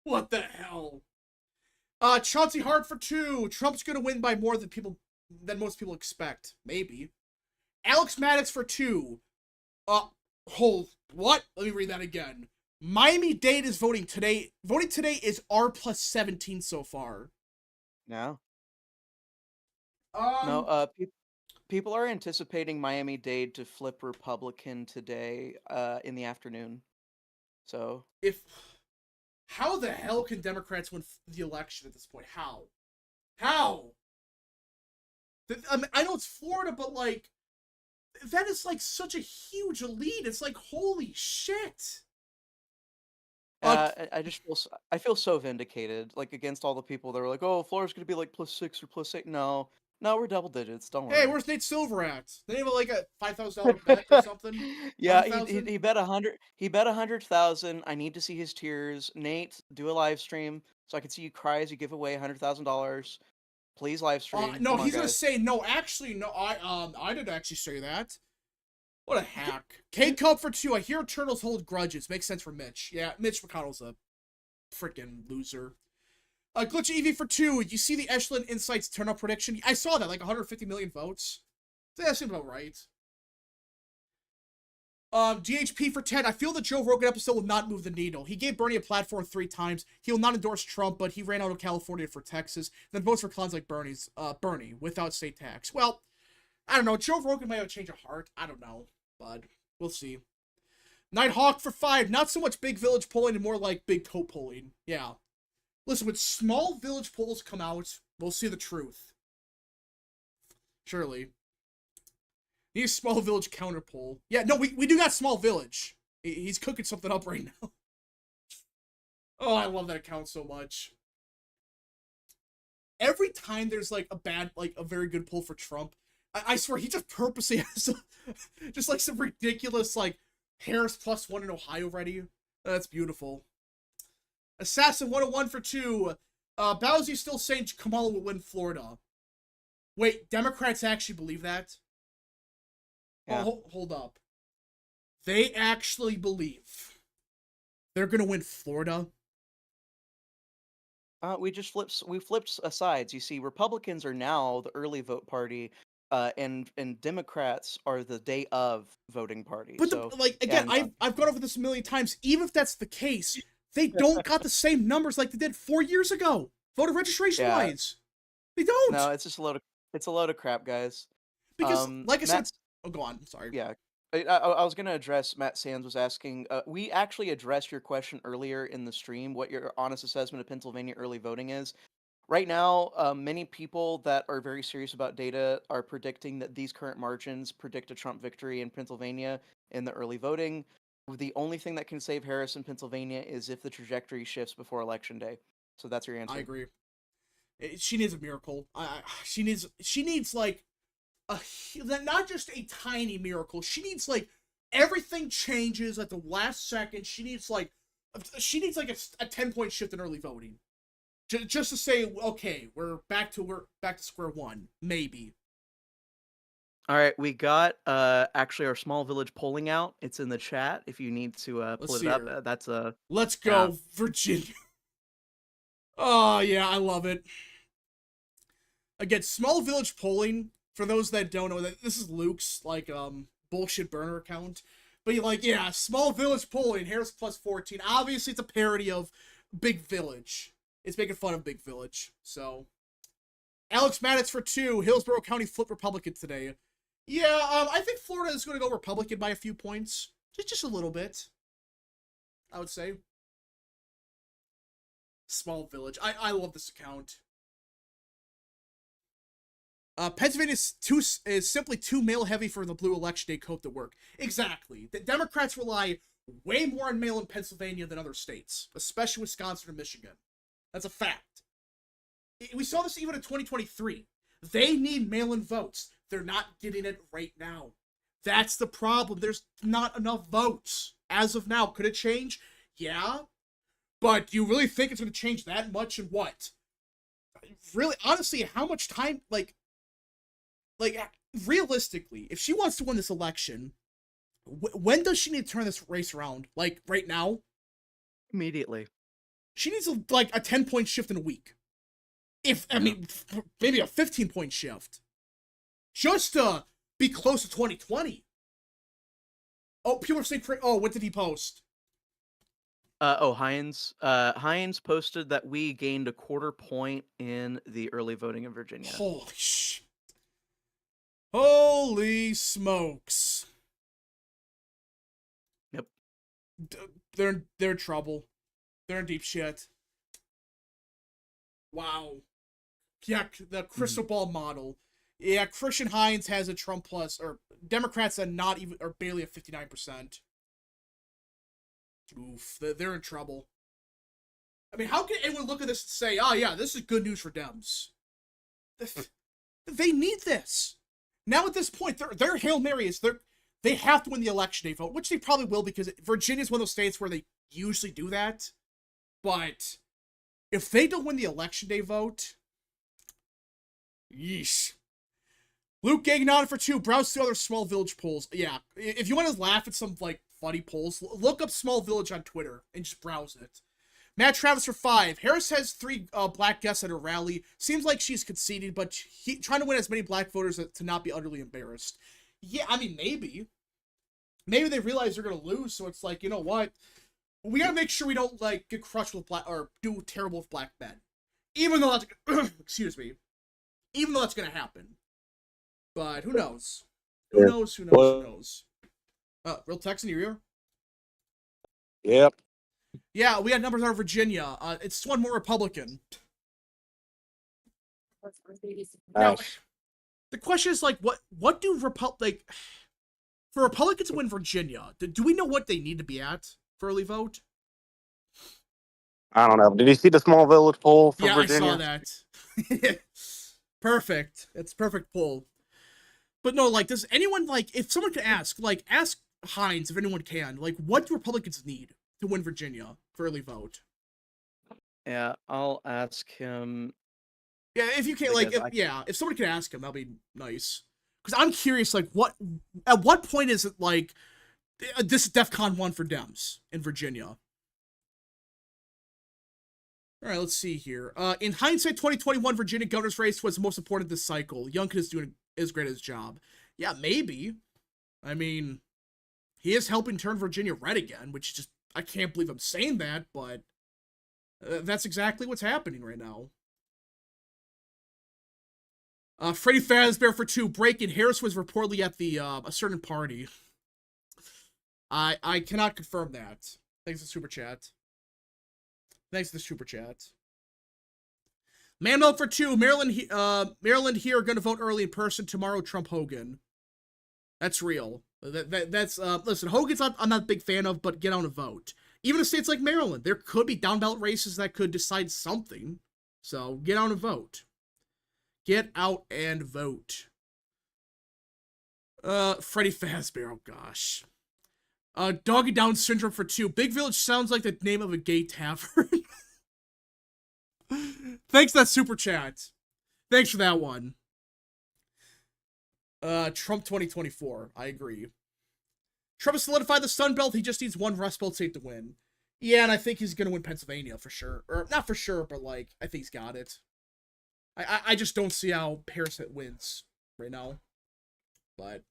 [SPEAKER 1] What the hell? Chauncey Hart for 2. Trump's gonna win by more than most people expect. Maybe. Alex Maddox for 2. What? Let me read that again. Miami-Dade is voting today. Voting today is R+17 so far.
[SPEAKER 3] No. No, people are anticipating Miami-Dade to flip Republican today in the afternoon. So
[SPEAKER 1] how the hell can Democrats win the election at this point? How? I know it's Florida, but like that is like such a huge lead. It's like holy shit.
[SPEAKER 3] I feel so vindicated, like against all the people that were like, "Oh, Florida's gonna be like +6 or +8." No, we're double digits. Don't worry.
[SPEAKER 1] Hey, where's Nate Silver at? They have like a $5,000 bet or something.
[SPEAKER 3] Yeah, he bet 100. He bet 100,000. I need to see his tears. Nate, do a live stream so I can see you cry as you give away $100,000. Please live stream.
[SPEAKER 1] No, he's gonna say no. Actually, no. I didn't actually say that. What a hack. K-Cup for 2. I hear Turtles hold grudges. Makes sense for Mitch. Yeah, Mitch McConnell's a freaking loser. Glitch EV for 2. You see the Echelon Insights turnout prediction? I saw that, like 150 million votes. That seems about right. DHP for 10. I feel the Joe Rogan episode will not move the needle. He gave Bernie a platform 3 times. He will not endorse Trump, but he ran out of California for Texas. Then votes for clowns like Bernie without state tax. Well, I don't know. Joe Rogan might have a change of heart. I don't know. But we'll see. Nighthawk for 5. Not so much big village polling and more like big coat polling. Yeah. Listen, when small village polls come out, we'll see the truth. Surely. Need a small village counter poll. Yeah, no, we do got small village. He's cooking something up right now. Oh, I love that account so much. Every time there's like a very good poll for Trump, I swear he just purposely has just like some ridiculous like Harris +1 in Ohio ready. That's beautiful. Assassin 101 for 2. Bowsy still saying Kamala will win Florida. Wait, Democrats actually believe that?
[SPEAKER 3] Yeah.
[SPEAKER 1] Oh, hold up. They actually believe they're gonna win Florida.
[SPEAKER 3] We flipped sides. You see, Republicans are now the early vote party, and Democrats are the day of voting party.
[SPEAKER 1] But
[SPEAKER 3] So
[SPEAKER 1] again,
[SPEAKER 3] yeah,
[SPEAKER 1] I've gone over this a million times. Even if that's the case, they don't got the same numbers like they did 4 years ago, voter registration
[SPEAKER 3] Yeah.
[SPEAKER 1] wise. They don't.
[SPEAKER 3] no, it's just a load of crap, guys.
[SPEAKER 1] Because, like I said,
[SPEAKER 3] Matt,
[SPEAKER 1] oh, go on. Sorry.
[SPEAKER 3] yeah, I was gonna address. Matt Sands was asking. We actually addressed your question earlier in the stream. What your honest assessment of Pennsylvania early voting is? Right now, many people that are very serious about data are predicting that these current margins predict a Trump victory in Pennsylvania in the early voting. The only thing that can save Harris in Pennsylvania is if the trajectory shifts before Election Day. So that's your answer.
[SPEAKER 1] I agree. She needs a miracle. She needs like not just a tiny miracle. She needs like everything changes at the last second. She needs like a 10-point shift in early voting, just to say, okay, we're back to square one, maybe.
[SPEAKER 3] All right, we got actually our small village polling out. It's in the chat if you need to pull it up. That's a
[SPEAKER 1] Let's go,
[SPEAKER 3] yeah.
[SPEAKER 1] Virginia. Oh yeah, I love it. Again, small village polling. For those that don't know, that this is Luke's like bullshit burner account. But like, yeah, small village polling, Harris plus 14. Obviously, it's a parody of Big Village. It's making fun of Big Village. So, Alex Maddox for 2. Hillsborough County flipped Republican today. Yeah, I think Florida is going to go Republican by a few points. Just a little bit, I would say. Small Village. I love this account. Pennsylvania is simply too male-heavy for the blue election day coat to work. Exactly. The Democrats rely way more on mail in Pennsylvania than other states, especially Wisconsin or Michigan. That's a fact. We saw this even in 2023. They need mail-in votes. They're not getting it right now. That's the problem. There's not enough votes as of now. Could it change? Yeah. But do you really think it's going to change that much in what? Really, honestly, how much time, like, realistically, if she wants to win this election, when does she need to turn this race around? Like, right now?
[SPEAKER 3] Immediately.
[SPEAKER 1] She needs, like, a 10-point shift in a week. I mean, maybe a 15-point shift. Just to be close to 2020. Oh, people are saying, what did he post?
[SPEAKER 3] Hines posted that we gained a 1/4 point in the early voting in Virginia.
[SPEAKER 1] Holy shit. Holy smokes.
[SPEAKER 3] Yep.
[SPEAKER 1] They're in trouble. They're in deep shit. Wow. Yeah, the crystal ball model. Yeah, Christian Hines has a Trump plus, or Democrats are not even, or barely at 59%. Oof, they're in trouble. I mean, how can anyone look at this and say, oh yeah, this is good news for Dems? They need this. Now at this point, their Hail Mary is they have to win the election day vote, which they probably will because Virginia's one of those states where they usually do that. But if they don't win the election day vote, yeesh. Luke Gagnon for 2. Browse through other small village polls. Yeah, if you want to laugh at some like funny polls, look up small village on Twitter and just browse it. Matt Travis for 5. Harris has 3 black guests at her rally. Seems like she's conceded, but trying to win as many black voters to not be utterly embarrassed. Yeah, I mean, maybe. Maybe they realize they're going to lose, so it's like, you know what? We got to make sure we don't, like, get crushed with black, or do terrible with black men. Even though that's, excuse me. Even though that's going to happen. But who knows? Who knows? Real Texan, you here?
[SPEAKER 2] Yep.
[SPEAKER 1] Yeah, we had numbers out of Virginia. It's one more Republican. Now, the question is like, what do for Republicans to win Virginia? Do we know what they need to be at for early vote?
[SPEAKER 2] I don't know. Did you see the small village poll for Virginia?
[SPEAKER 1] I saw that. Perfect. It's perfect poll. But no, like, does anyone, like, if someone could ask Hines, if anyone can, like, what do Republicans need to win Virginia for early vote?
[SPEAKER 3] Yeah, I'll ask him.
[SPEAKER 1] Yeah, if you can't, like, if someone can ask him, that'd be nice. Because I'm curious, like, at what point is it, like, this is DEFCON 1 for Dems in Virginia? All right, let's see here. In hindsight, 2021 Virginia governor's race was the most important this cycle. Youngkin is doing as great as his job. Yeah, maybe. I mean, he is helping turn Virginia red again, which just, I can't believe I'm saying that, but that's exactly what's happening right now. Freddie Fazbear for 2. Breaking. Harris was reportedly at the a certain party. I cannot confirm that. Thanks to Super Chat. Thanks to the Super Chat. Man Milk for 2. Maryland here are going to vote early in person tomorrow. Trump Hogan. That's real. That's listen, Hogan's I'm not a big fan of, but get out and vote. Even in states like Maryland, there could be down ballot races that could decide something. So get out and vote. Get out and vote. Freddie Fazbear, oh gosh. Doggy Down Syndrome for 2. Big Village sounds like the name of a gay tavern. Thanks for that super chat. Thanks for that one. Trump 2024. I agree. Trump has solidified the Sun Belt. He just needs one Rust Belt state to win. Yeah, and I think he's going to win Pennsylvania for sure. Or, not for sure, but, like, I think he's got it. I just don't see how Harris wins right now. But...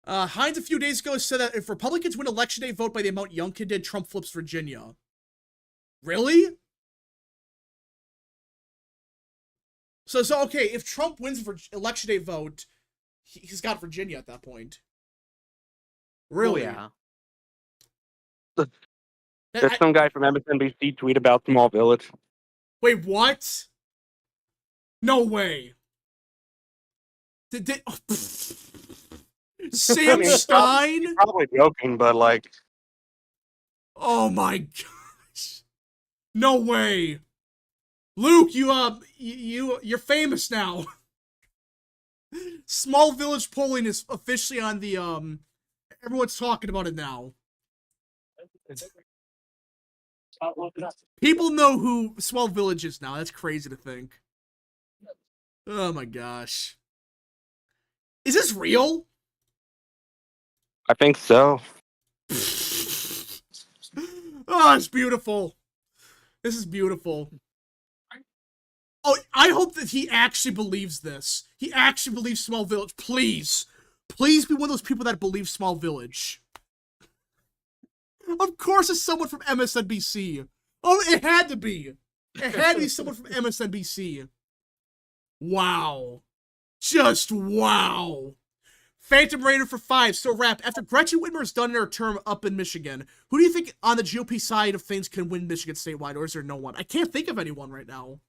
[SPEAKER 1] Hines a few days ago said that if Republicans win election day vote by the amount Youngkin did, Trump flips Virginia. Really? So okay, if Trump wins for election day vote, he's got Virginia at that point. Really?
[SPEAKER 3] Oh,
[SPEAKER 2] yeah. There's some guy from MSNBC tweet about Small Village.
[SPEAKER 1] Wait, what? No way. Sam Stein?
[SPEAKER 2] Probably joking, but like...
[SPEAKER 1] Oh my gosh. No way. Luke, you're famous now. Small Village polling is officially on the, everyone's talking about it now. People know who Small Village is now. That's crazy to think. Oh my gosh. Is this real?
[SPEAKER 2] I think so.
[SPEAKER 1] Oh, it's beautiful. This is beautiful. Oh, I hope that he actually believes this. He actually believes Small Village. Please. Please be one of those people that believes Small Village. Of course it's someone from MSNBC. Oh, it had to be. It had to be someone from MSNBC. Wow. Just wow. Phantom Raider for 5. So, Rap, after Gretchen Whitmer's done in her term up in Michigan, who do you think on the GOP side of things can win Michigan statewide, or is there no one? I can't think of anyone right now.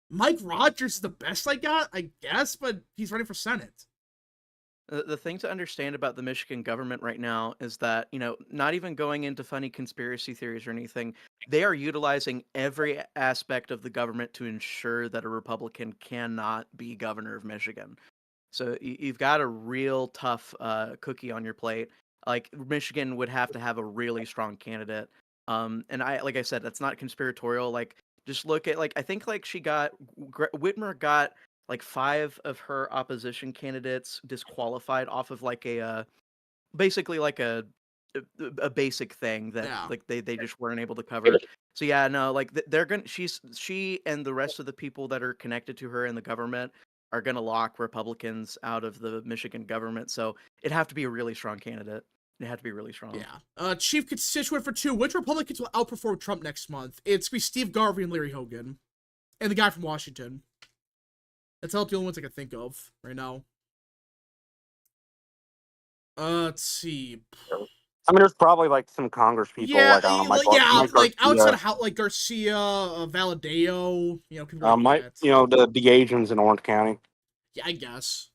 [SPEAKER 1] Mike Rogers is the best I got, I guess, but he's running for Senate.
[SPEAKER 3] The thing to understand about the Michigan government right now is that, not even going into funny conspiracy theories or anything, they are utilizing every aspect of the government to ensure that a Republican cannot be governor of Michigan. So you've got a real tough cookie on your plate. Like, Michigan would have to have a really strong candidate. And like I said, that's not conspiratorial. Like, just look at, like, I think, like, Whitmer got like 5 of her opposition candidates disqualified off of like basically like a basic thing that like they just weren't able to cover. So yeah, no, like they're gonna she and the rest of the people that are connected to her in the government are gonna lock Republicans out of the Michigan government. So it'd have to be a really strong candidate. It had to be really strong.
[SPEAKER 1] Yeah. Chief Constituent for 2. Which Republicans will outperform Trump next month? It's gonna be Steve Garvey and Larry Hogan, and the guy from Washington. That's all the only ones I can think of right now. Let's see.
[SPEAKER 2] I mean, there's probably like some Congress people, like
[SPEAKER 1] outside of how, like Garcia, Valadeo, people like that.
[SPEAKER 2] the agents in Orange County.
[SPEAKER 1] Yeah, I guess,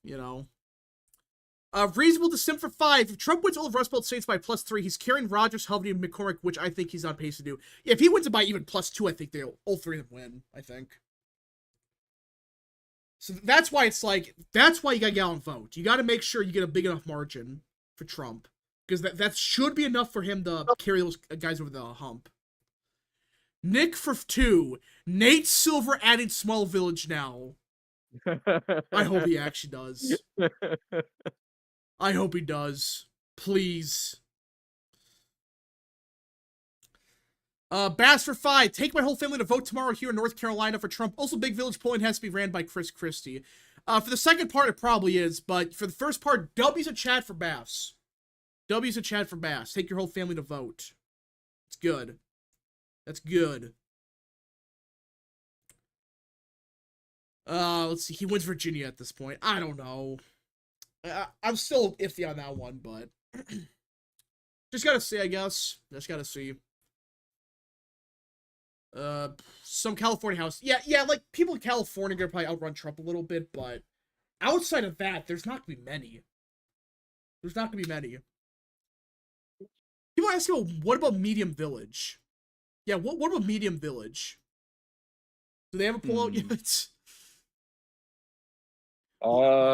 [SPEAKER 1] reasonable to sim for 5. If Trump wins all of Rust Belt states by +3, he's carrying Rogers, Hovey, and McCormick, which I think he's on pace to do. Yeah, if he wins it by even +2, I think all 3 of them win, I think. So that's why that's why you gotta get out and vote. You gotta make sure you get a big enough margin for Trump. Because that should be enough for him to carry those guys over the hump. Nick for 2. Nate Silver added Small Village now. I hope he actually does. I hope he does. Please. Bass for 5. Take my whole family to vote tomorrow here in North Carolina for Trump. Also, Big Village polling has to be ran by Chris Christie. For the second part, it probably is, but for the first part, W's a chat for Bass. W's a chat for Bass. Take your whole family to vote. It's good. That's good. Let's see. He wins Virginia at this point. I don't know. I'm still iffy on that one, but just gotta see, I guess. Just gotta see. Some California house. Yeah, like, people in California are gonna probably outrun Trump a little bit, but outside of that, there's not gonna be many. There's not gonna be many. People ask me, what about Medium Village? Yeah, what about Medium Village? Do they have a poll out yet?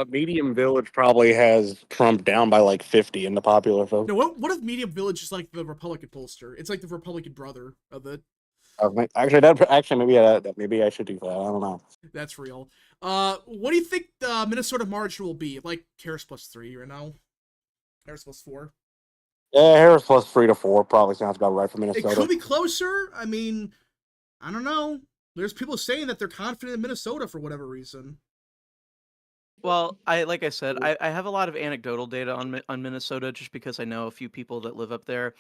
[SPEAKER 2] Medium Village probably has Trump down by like 50 in the popular vote.
[SPEAKER 1] No, what if Medium Village is like the Republican pollster? It's like the Republican brother of it.
[SPEAKER 2] Maybe I should do that. I don't know.
[SPEAKER 1] That's real. What do you think the Minnesota margin will be? Like Harris +3 right now? Harris +4?
[SPEAKER 2] Yeah, Harris +3 to 4 probably sounds about right for Minnesota.
[SPEAKER 1] It could be closer. I mean, I don't know. There's people saying that they're confident in Minnesota for whatever reason.
[SPEAKER 3] Well, like I said, I have a lot of anecdotal data on Minnesota just because I know a few people that live up there.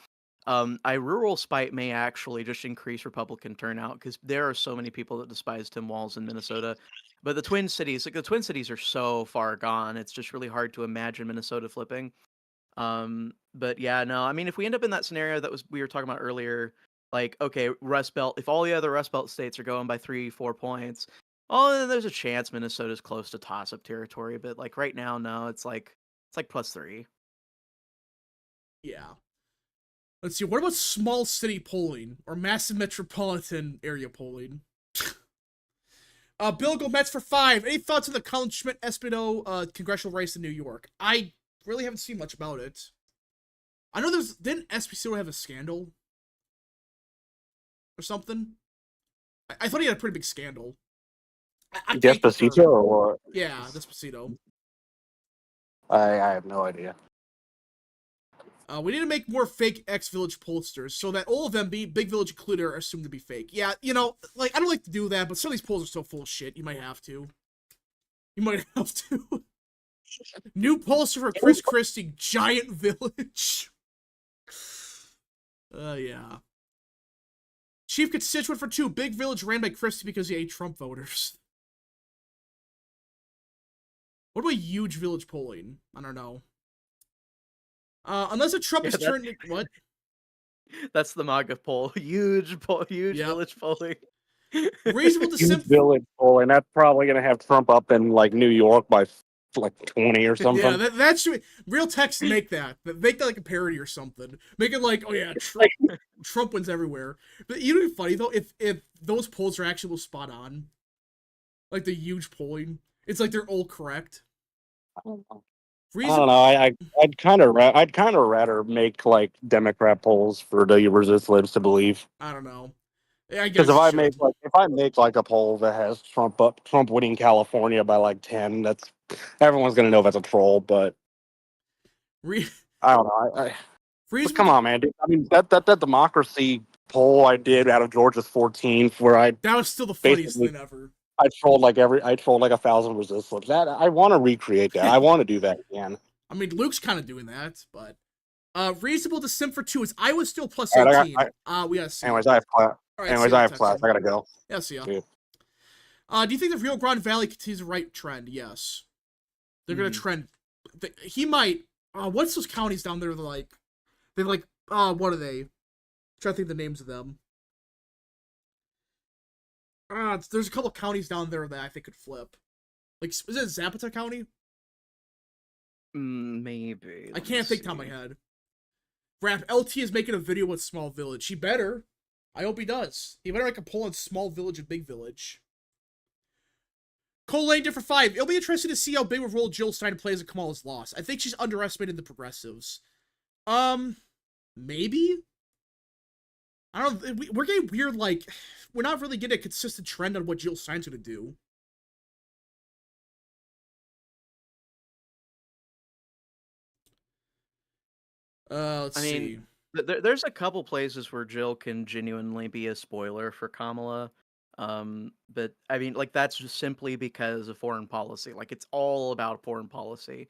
[SPEAKER 3] Rural spite may actually just increase Republican turnout because there are so many people that despise Tim Walz in Minnesota. But the Twin Cities are so far gone. It's just really hard to imagine Minnesota flipping. But yeah, no, I mean, if we end up in that scenario we were talking about earlier, like, okay, Rust Belt, if all the other Rust Belt states are going by 3-4 points, then there's a chance Minnesota's close to toss-up territory. But like right now, no, it's like +3.
[SPEAKER 1] Yeah. Let's see, what about small city polling or massive metropolitan area polling? Bill Gomez for 5. Any thoughts on the Colin Schmidt Espino congressional race in New York? I really haven't seen much about it. I know didn't Espino have a scandal? Or something? I thought he had a pretty big scandal.
[SPEAKER 2] Despacito or what?
[SPEAKER 1] Yeah, Despacito.
[SPEAKER 2] I have no idea.
[SPEAKER 1] We need to make more fake ex-Village pollsters so that all of them, Big Village included, are assumed to be fake. Yeah, you know, like, I don't like to do that, but some of these polls are so full of shit, you might have to. You might have to. New pollster for Chris Christie, Giant Village. Yeah. Chief constituent for 2, Big Village ran by Christie because he ate Trump voters. What about huge village polling? I don't know. Unless a Trump is turned into what?
[SPEAKER 3] That's the MAGA poll. Huge village polling.
[SPEAKER 1] Reasonable to
[SPEAKER 2] village polling. That's probably gonna have Trump up in like New York by like 20 or something.
[SPEAKER 1] Yeah, that should real text make that. Make that like a parody or something. Make it like, oh yeah, Trump wins everywhere. But you know what'd be funny though? If those polls are actually spot on, like the huge polling, it's like they're all correct.
[SPEAKER 2] I don't know. I'd kind of rather make like Democrat polls for the resist libs to believe.
[SPEAKER 1] I don't know. Yeah,
[SPEAKER 2] because if I make like a poll that has Trump winning California by like 10, that's everyone's gonna know that's a troll. But I don't know. But come on, man. Dude. I mean that democracy poll I did out of Georgia's 14th, where
[SPEAKER 1] that was still the funniest thing ever.
[SPEAKER 2] I trolled like 1,000 resist slips. That I want to recreate that. I want to do that again.
[SPEAKER 1] I mean, Luke's kind of doing that, but reasonable to sim for 2 is Iowa still +18. We gotta see.
[SPEAKER 2] Anyways, I have class. I have class. I gotta go.
[SPEAKER 1] Yeah, see ya. Do you think the Rio Grande Valley continues the right trend? Yes. They're gonna trend. He might. What's those counties down there? What are they? I'm trying to think the names of them. There's a couple counties down there that I think could flip. Like, is it Zapata County?
[SPEAKER 3] Maybe.
[SPEAKER 1] I can't think on my head. Rap, LT is making a video with Small Village. He better. I hope he does. He better make a poll on Small Village and Big Village. Cole Lane for 5. It'll be interesting to see how big of a role Jill Stein plays in Kamala's loss. I think she's underestimated the progressives. Maybe? I don't know. We're getting weird, like, we're not really getting a consistent trend on what Jill Stein's gonna do. Let's see.
[SPEAKER 3] There's a couple places where Jill can genuinely be a spoiler for Kamala. But I mean, like, that's just simply because of foreign policy. Like, it's all about foreign policy.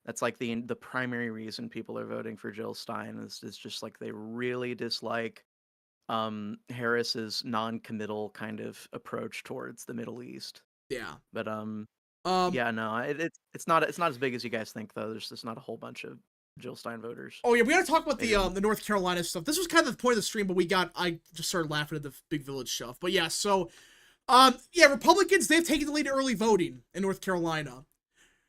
[SPEAKER 3] That's like the primary reason people are voting for Jill Stein is just like they really dislike Harris's non-committal kind of approach towards the Middle East.
[SPEAKER 1] Yeah.
[SPEAKER 3] But yeah, no, it's not as big as you guys think though. There's just not a whole bunch of Jill Stein voters.
[SPEAKER 1] Oh yeah, we gotta talk about the North Carolina stuff. This was kind of the point of the stream, but I just started laughing at the Big Village stuff. But yeah, so yeah, Republicans, they've taken the lead in early voting in North Carolina.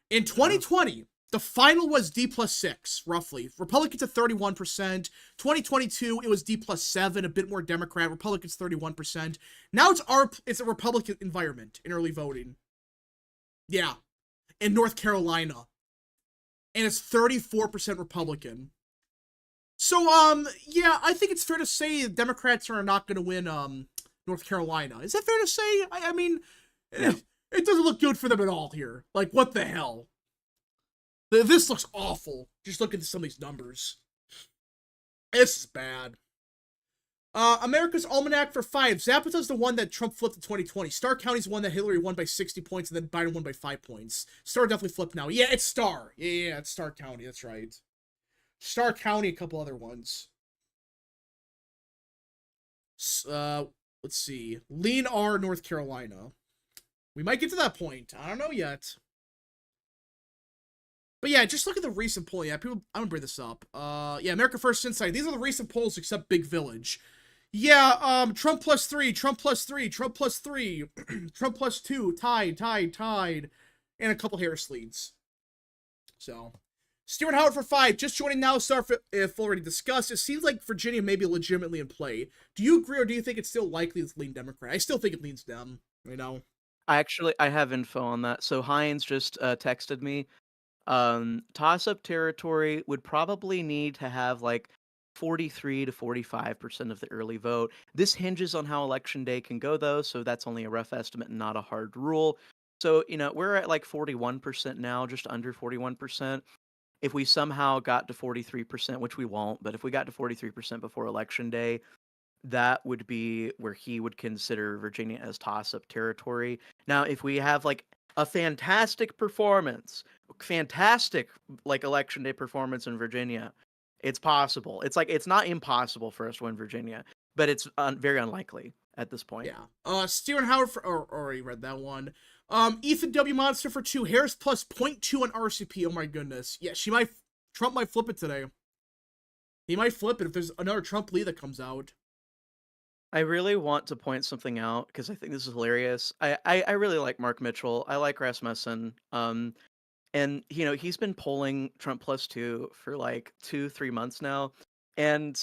[SPEAKER 1] In 2020, the final was D+6, roughly. Republicans at 31%. 2022, it was D+7, a bit more Democrat. Republicans 31%. Now it's a Republican environment in early voting. Yeah, in North Carolina. And it's 34% Republican. So, yeah, I think it's fair to say Democrats are not going to win, North Carolina. Is that fair to say? I mean, yeah. It doesn't look good for them at all here. Like, what the hell? This looks awful. Just look at some of these numbers. This is bad. America's Almanac for 5. Zapata's the one that Trump flipped in 2020. Starr County's the one that Hillary won by 60 points, and then Biden won by 5 points. Starr definitely flipped now. Yeah, it's Starr. Yeah, it's Starr County. That's right. Starr County, a couple other ones. Let's see. Lean R, North Carolina. We might get to that point. I don't know yet. But yeah, just look at the recent poll. Yeah, I'm gonna bring this up. Yeah, America First Insight. These are the recent polls except Big Village. Yeah, Trump +3, Trump +3, Trump +3, Trump +2, tied, and a couple Harris leads. So, Stuart Howard for 5, just joining now, sorry if already discussed. It seems like Virginia may be legitimately in play. Do you agree, or do you think it's still likely to lean Democrat? I still think it leans Dem, you know?
[SPEAKER 3] I have info on that. So Hines just texted me. Toss-up territory would probably need to have like 43 to 45% of the early vote. This hinges on how election day can go though, so that's only a rough estimate and not a hard rule. So, we're at like 41% now, just under 41%. If we somehow got to 43%, which we won't, but if we got to 43% before election day, that would be where he would consider Virginia as toss-up territory. Now, if we have like a fantastic like election day performance in Virginia, it's possible. It's not impossible for us to win Virginia, but it's very unlikely at this point.
[SPEAKER 1] Yeah. Stephen Howard already read that one. Ethan W. Monster for 2. Harris plus 0.2 on RCP. Oh my goodness. Yeah, Trump might flip it today. He might flip it if there's another Trump lead that comes out.
[SPEAKER 3] I really want to point something out because I think this is hilarious. I really like Mark Mitchell. I like Rasmussen. And he's been polling Trump +2 for like 2-3 months now. And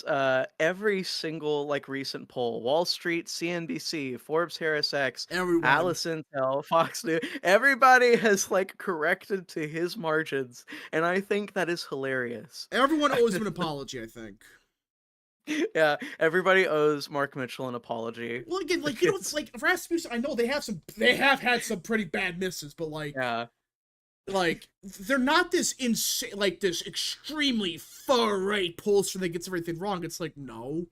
[SPEAKER 3] every single like recent poll, Wall Street, CNBC, Forbes, Harris X, Alice Intel, Fox News, everybody has like corrected to his margins, and I think that is hilarious.
[SPEAKER 1] Everyone owes him an apology, I think.
[SPEAKER 3] Yeah, everybody owes Mark Mitchell an apology.
[SPEAKER 1] Well, again, like it's like Rasmussen. I know they have had some pretty bad misses, but like,
[SPEAKER 3] yeah.
[SPEAKER 1] Like, they're not this insane, like, this extremely far-right pollster that gets everything wrong. It's like, no.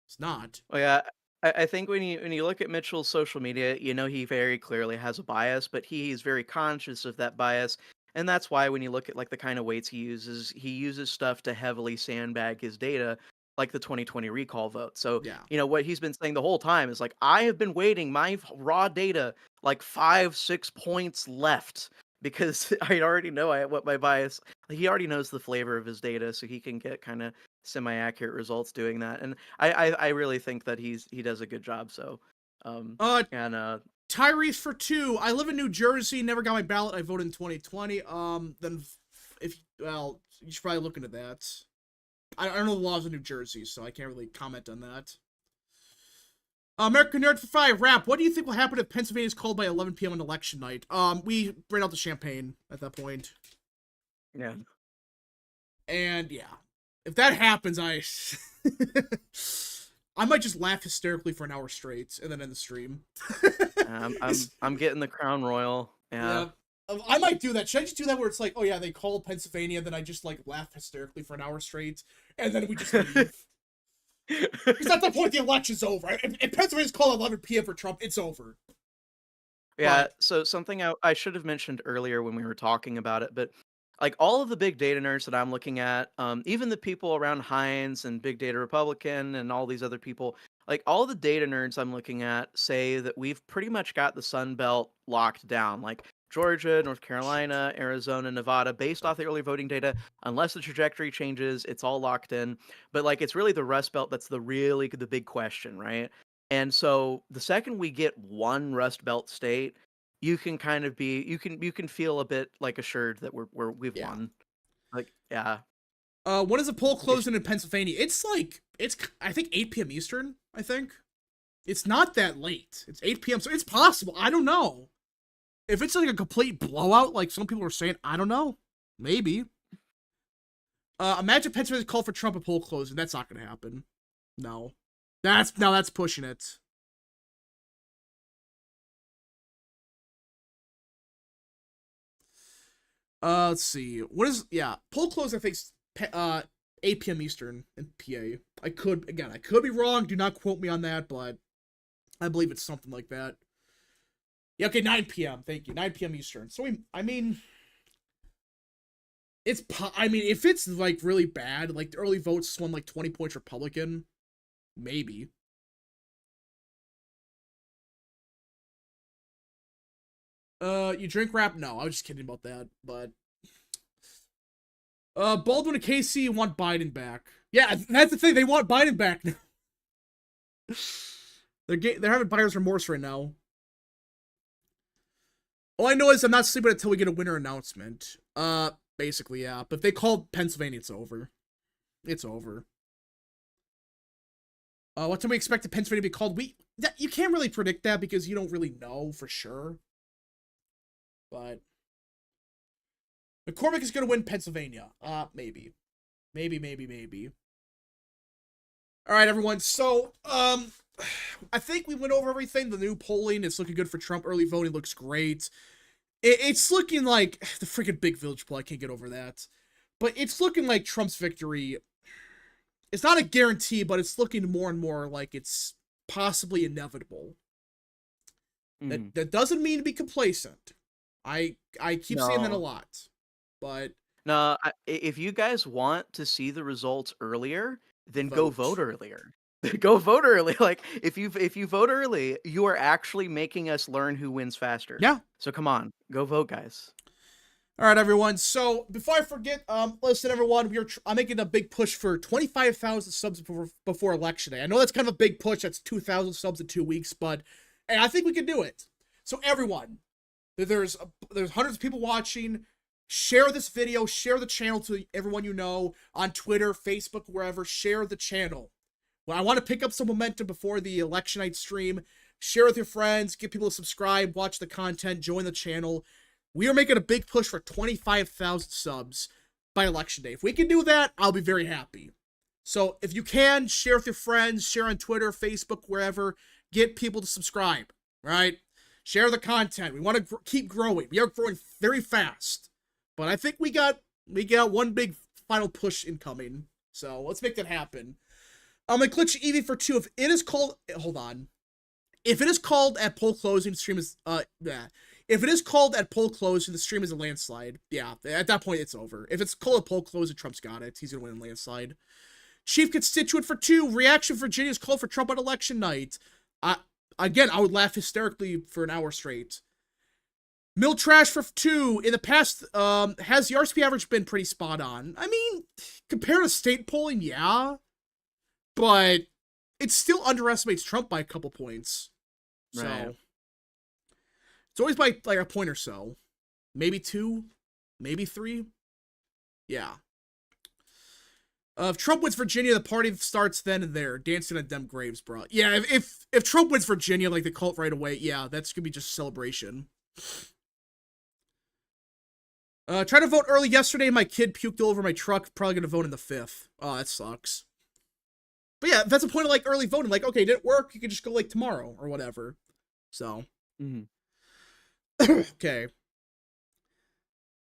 [SPEAKER 1] It's not.
[SPEAKER 3] Oh, yeah. I think when you look at Mitchell's social media, he very clearly has a bias, but he's very conscious of that bias. And that's why when you look at, like, the kind of weights he uses stuff to heavily sandbag his data, like the 2020 recall vote. So,
[SPEAKER 1] yeah.
[SPEAKER 3] What he's been saying the whole time is, like, I have been waiting my raw data, like, 5-6 points left. Because I already know what my bias. He already knows the flavor of his data, so he can get kind of semi-accurate results doing that. And I really think that he does a good job. So,
[SPEAKER 1] Tyrese for 2. I live in New Jersey. Never got my ballot. I voted in 2020. Then you should probably look into that. I don't know the laws of New Jersey, so I can't really comment on that. American Nerd for 5. Rap, what do you think will happen if Pennsylvania is called by 11 p.m. on election night? We bring out the champagne at that point.
[SPEAKER 3] Yeah.
[SPEAKER 1] And, yeah. If that happens, I might just laugh hysterically for an hour straight and then end the stream.
[SPEAKER 3] I'm getting the Crown Royal. Yeah.
[SPEAKER 1] I might do that. Should I just do that where it's like, oh yeah, they called Pennsylvania, then I just like laugh hysterically for an hour straight, and then we just leave. Because at that point, the election's over. If Pennsylvania's called 11 p.m. for Trump, it's over.
[SPEAKER 3] Yeah, so something I should have mentioned earlier when we were talking about it, but like all of the big data nerds that I'm looking at, even the people around Heinz and Big Data Republican and all these other people, like all the data nerds I'm looking at say that we've pretty much got the Sun Belt locked down. Like Georgia, North Carolina, Arizona, Nevada, based off the early voting data, unless the trajectory changes, it's all locked in. But like it's really the Rust Belt that's the big question, right? And so the second we get one Rust Belt state, you can kind of be you can feel a bit like assured that we've won. Like yeah.
[SPEAKER 1] When is the poll closing in Pennsylvania? It's I think 8 p.m. Eastern, I think. It's not that late. It's 8 p.m. so it's possible. I don't know. If it's like a complete blowout, like some people are saying, I don't know. Maybe. Imagine Pennsylvania called for Trump at poll closing. That's not gonna happen. No. That's pushing it. Let's see. Poll close, I think, 8 p.m. Eastern in PA. I could be wrong. Do not quote me on that, but I believe it's something like that. Yeah, okay, 9 p.m. Thank you. 9 p.m. Eastern. So, if it's, like, really bad, like, the early votes swung, like, 20 points Republican, maybe. You drink rap? No, I was just kidding about that, but... Baldwin and Casey want Biden back. Yeah, that's the thing, they want Biden back now. They're having buyer's remorse right now. All I know is I'm not sleeping until we get a winner announcement. Basically, yeah. But if they call Pennsylvania, it's over. It's over. What time we expect the Pennsylvania to be called? You can't really predict that because you don't really know for sure. But McCormick is going to win Pennsylvania. Maybe. Maybe. All right, everyone. So, I think we went over everything. The new polling, it's looking good for Trump. Early voting looks great. It's looking like the freaking big village poll. I can't get over that. But it's looking like Trump's victory. It's not a guarantee, but it's looking more and more like it's possibly inevitable. That doesn't mean to be complacent. I keep saying that a lot, but
[SPEAKER 3] no, if you guys want to see the results earlier, then go vote earlier. Go vote early. Like if you vote early, you are actually making us learn who wins faster.
[SPEAKER 1] Yeah.
[SPEAKER 3] So come on, go vote, guys.
[SPEAKER 1] All right, everyone. So before I forget, listen, everyone, I'm making a big push for 25,000 subs before election day. I know that's kind of a big push. That's 2,000 subs in 2 weeks, but hey, I think we can do it. So everyone. There's hundreds of people watching. Share this video. Share the channel to everyone you know on Twitter, Facebook, wherever. Share the channel. Well, I want to pick up some momentum before the election night stream. Share with your friends. Get people to subscribe. Watch the content. Join the channel. We are making a big push for 25,000 subs by election day. If we can do that, I'll be very happy. So if you can, share with your friends. Share on Twitter, Facebook, wherever. Get people to subscribe. Right? Share the content. We want to keep growing. We are growing very fast. But I think we got one big final push incoming. So let's make that happen. I'm going to glitch EV for 2. If it is called... Hold on. If it is called at poll closing, the stream is... If it is called at poll closing, the stream is a landslide. Yeah, at that point, it's over. If it's called at poll closing, Trump's got it. He's going to win a landslide. Chief Constituent for 2. Reaction Virginia is called for Trump on election night. Again, I would laugh hysterically for an hour straight. Mill Trash for 2. In the past, has the RCP average been pretty spot on? I mean, compared to state polling, yeah. But it still underestimates Trump by a couple points. So,
[SPEAKER 3] right.
[SPEAKER 1] It's always by like a point or so. Maybe 2, maybe 3. Yeah. If Trump wins Virginia, the party starts then and there. Dancing on Dem graves, bro. Yeah, if Trump wins Virginia, like they call it right away, yeah, that's gonna be just a celebration. Tried to vote early yesterday. My kid puked all over my truck. Probably gonna vote in the 5th. Oh, that sucks. But yeah, that's the point of like early voting. Like, okay, did it work? You can just go like tomorrow or whatever. So. Okay.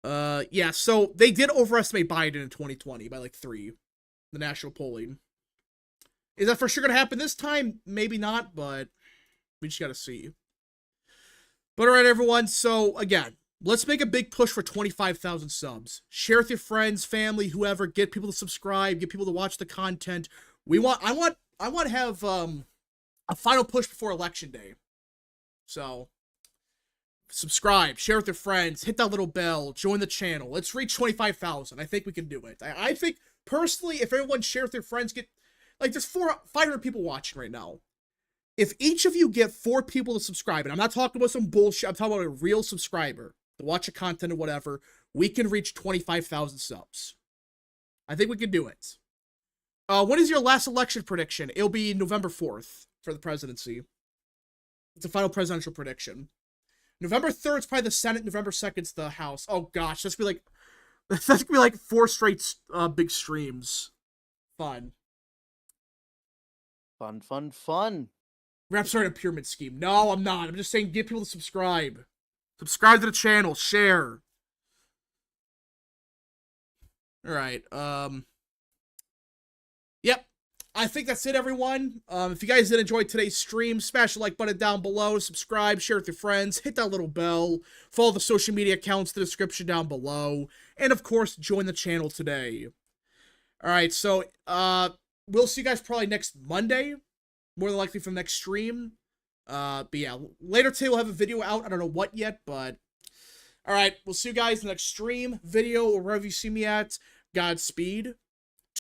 [SPEAKER 1] Yeah, so they did overestimate Biden in 2020 by like 3, the national polling. Is that for sure gonna happen this time? Maybe not, but we just gotta see. But alright, everyone, so again, let's make a big push for 25,000 subs. Share with your friends, family, whoever, get people to subscribe, get people to watch the content. I want to have a final push before election day. So subscribe, share with your friends, hit that little bell, join the channel. Let's reach 25,000. I think we can do it. I think, personally, if everyone shares with their friends, like, there's 500 people watching right now. If each of you get 4 people to subscribe, and I'm not talking about some bullshit, I'm talking about a real subscriber to watch the content or whatever, we can reach 25,000 subs. I think we can do it. What is your last election prediction? It'll be November 4th for the presidency. It's a final presidential prediction. November 3rd is probably the Senate. November 2nd is the House. Oh gosh, that's gonna be like 4 straight big streams. Fun.
[SPEAKER 3] Fun.
[SPEAKER 1] I'm starting a pyramid scheme. No, I'm not. I'm just saying get people to subscribe. Subscribe to the channel. Share. Alright, yep. I think that's it, everyone. If you guys did enjoy today's stream, smash the like button down below, subscribe, share with your friends, hit that little bell, follow the social media accounts in the description down below, and of course, join the channel today. Alright, so, we'll see you guys probably next Monday, more than likely from next stream. But yeah, later today we'll have a video out, I don't know what yet, but... Alright, we'll see you guys in the next stream, video, or wherever you see me at. Godspeed.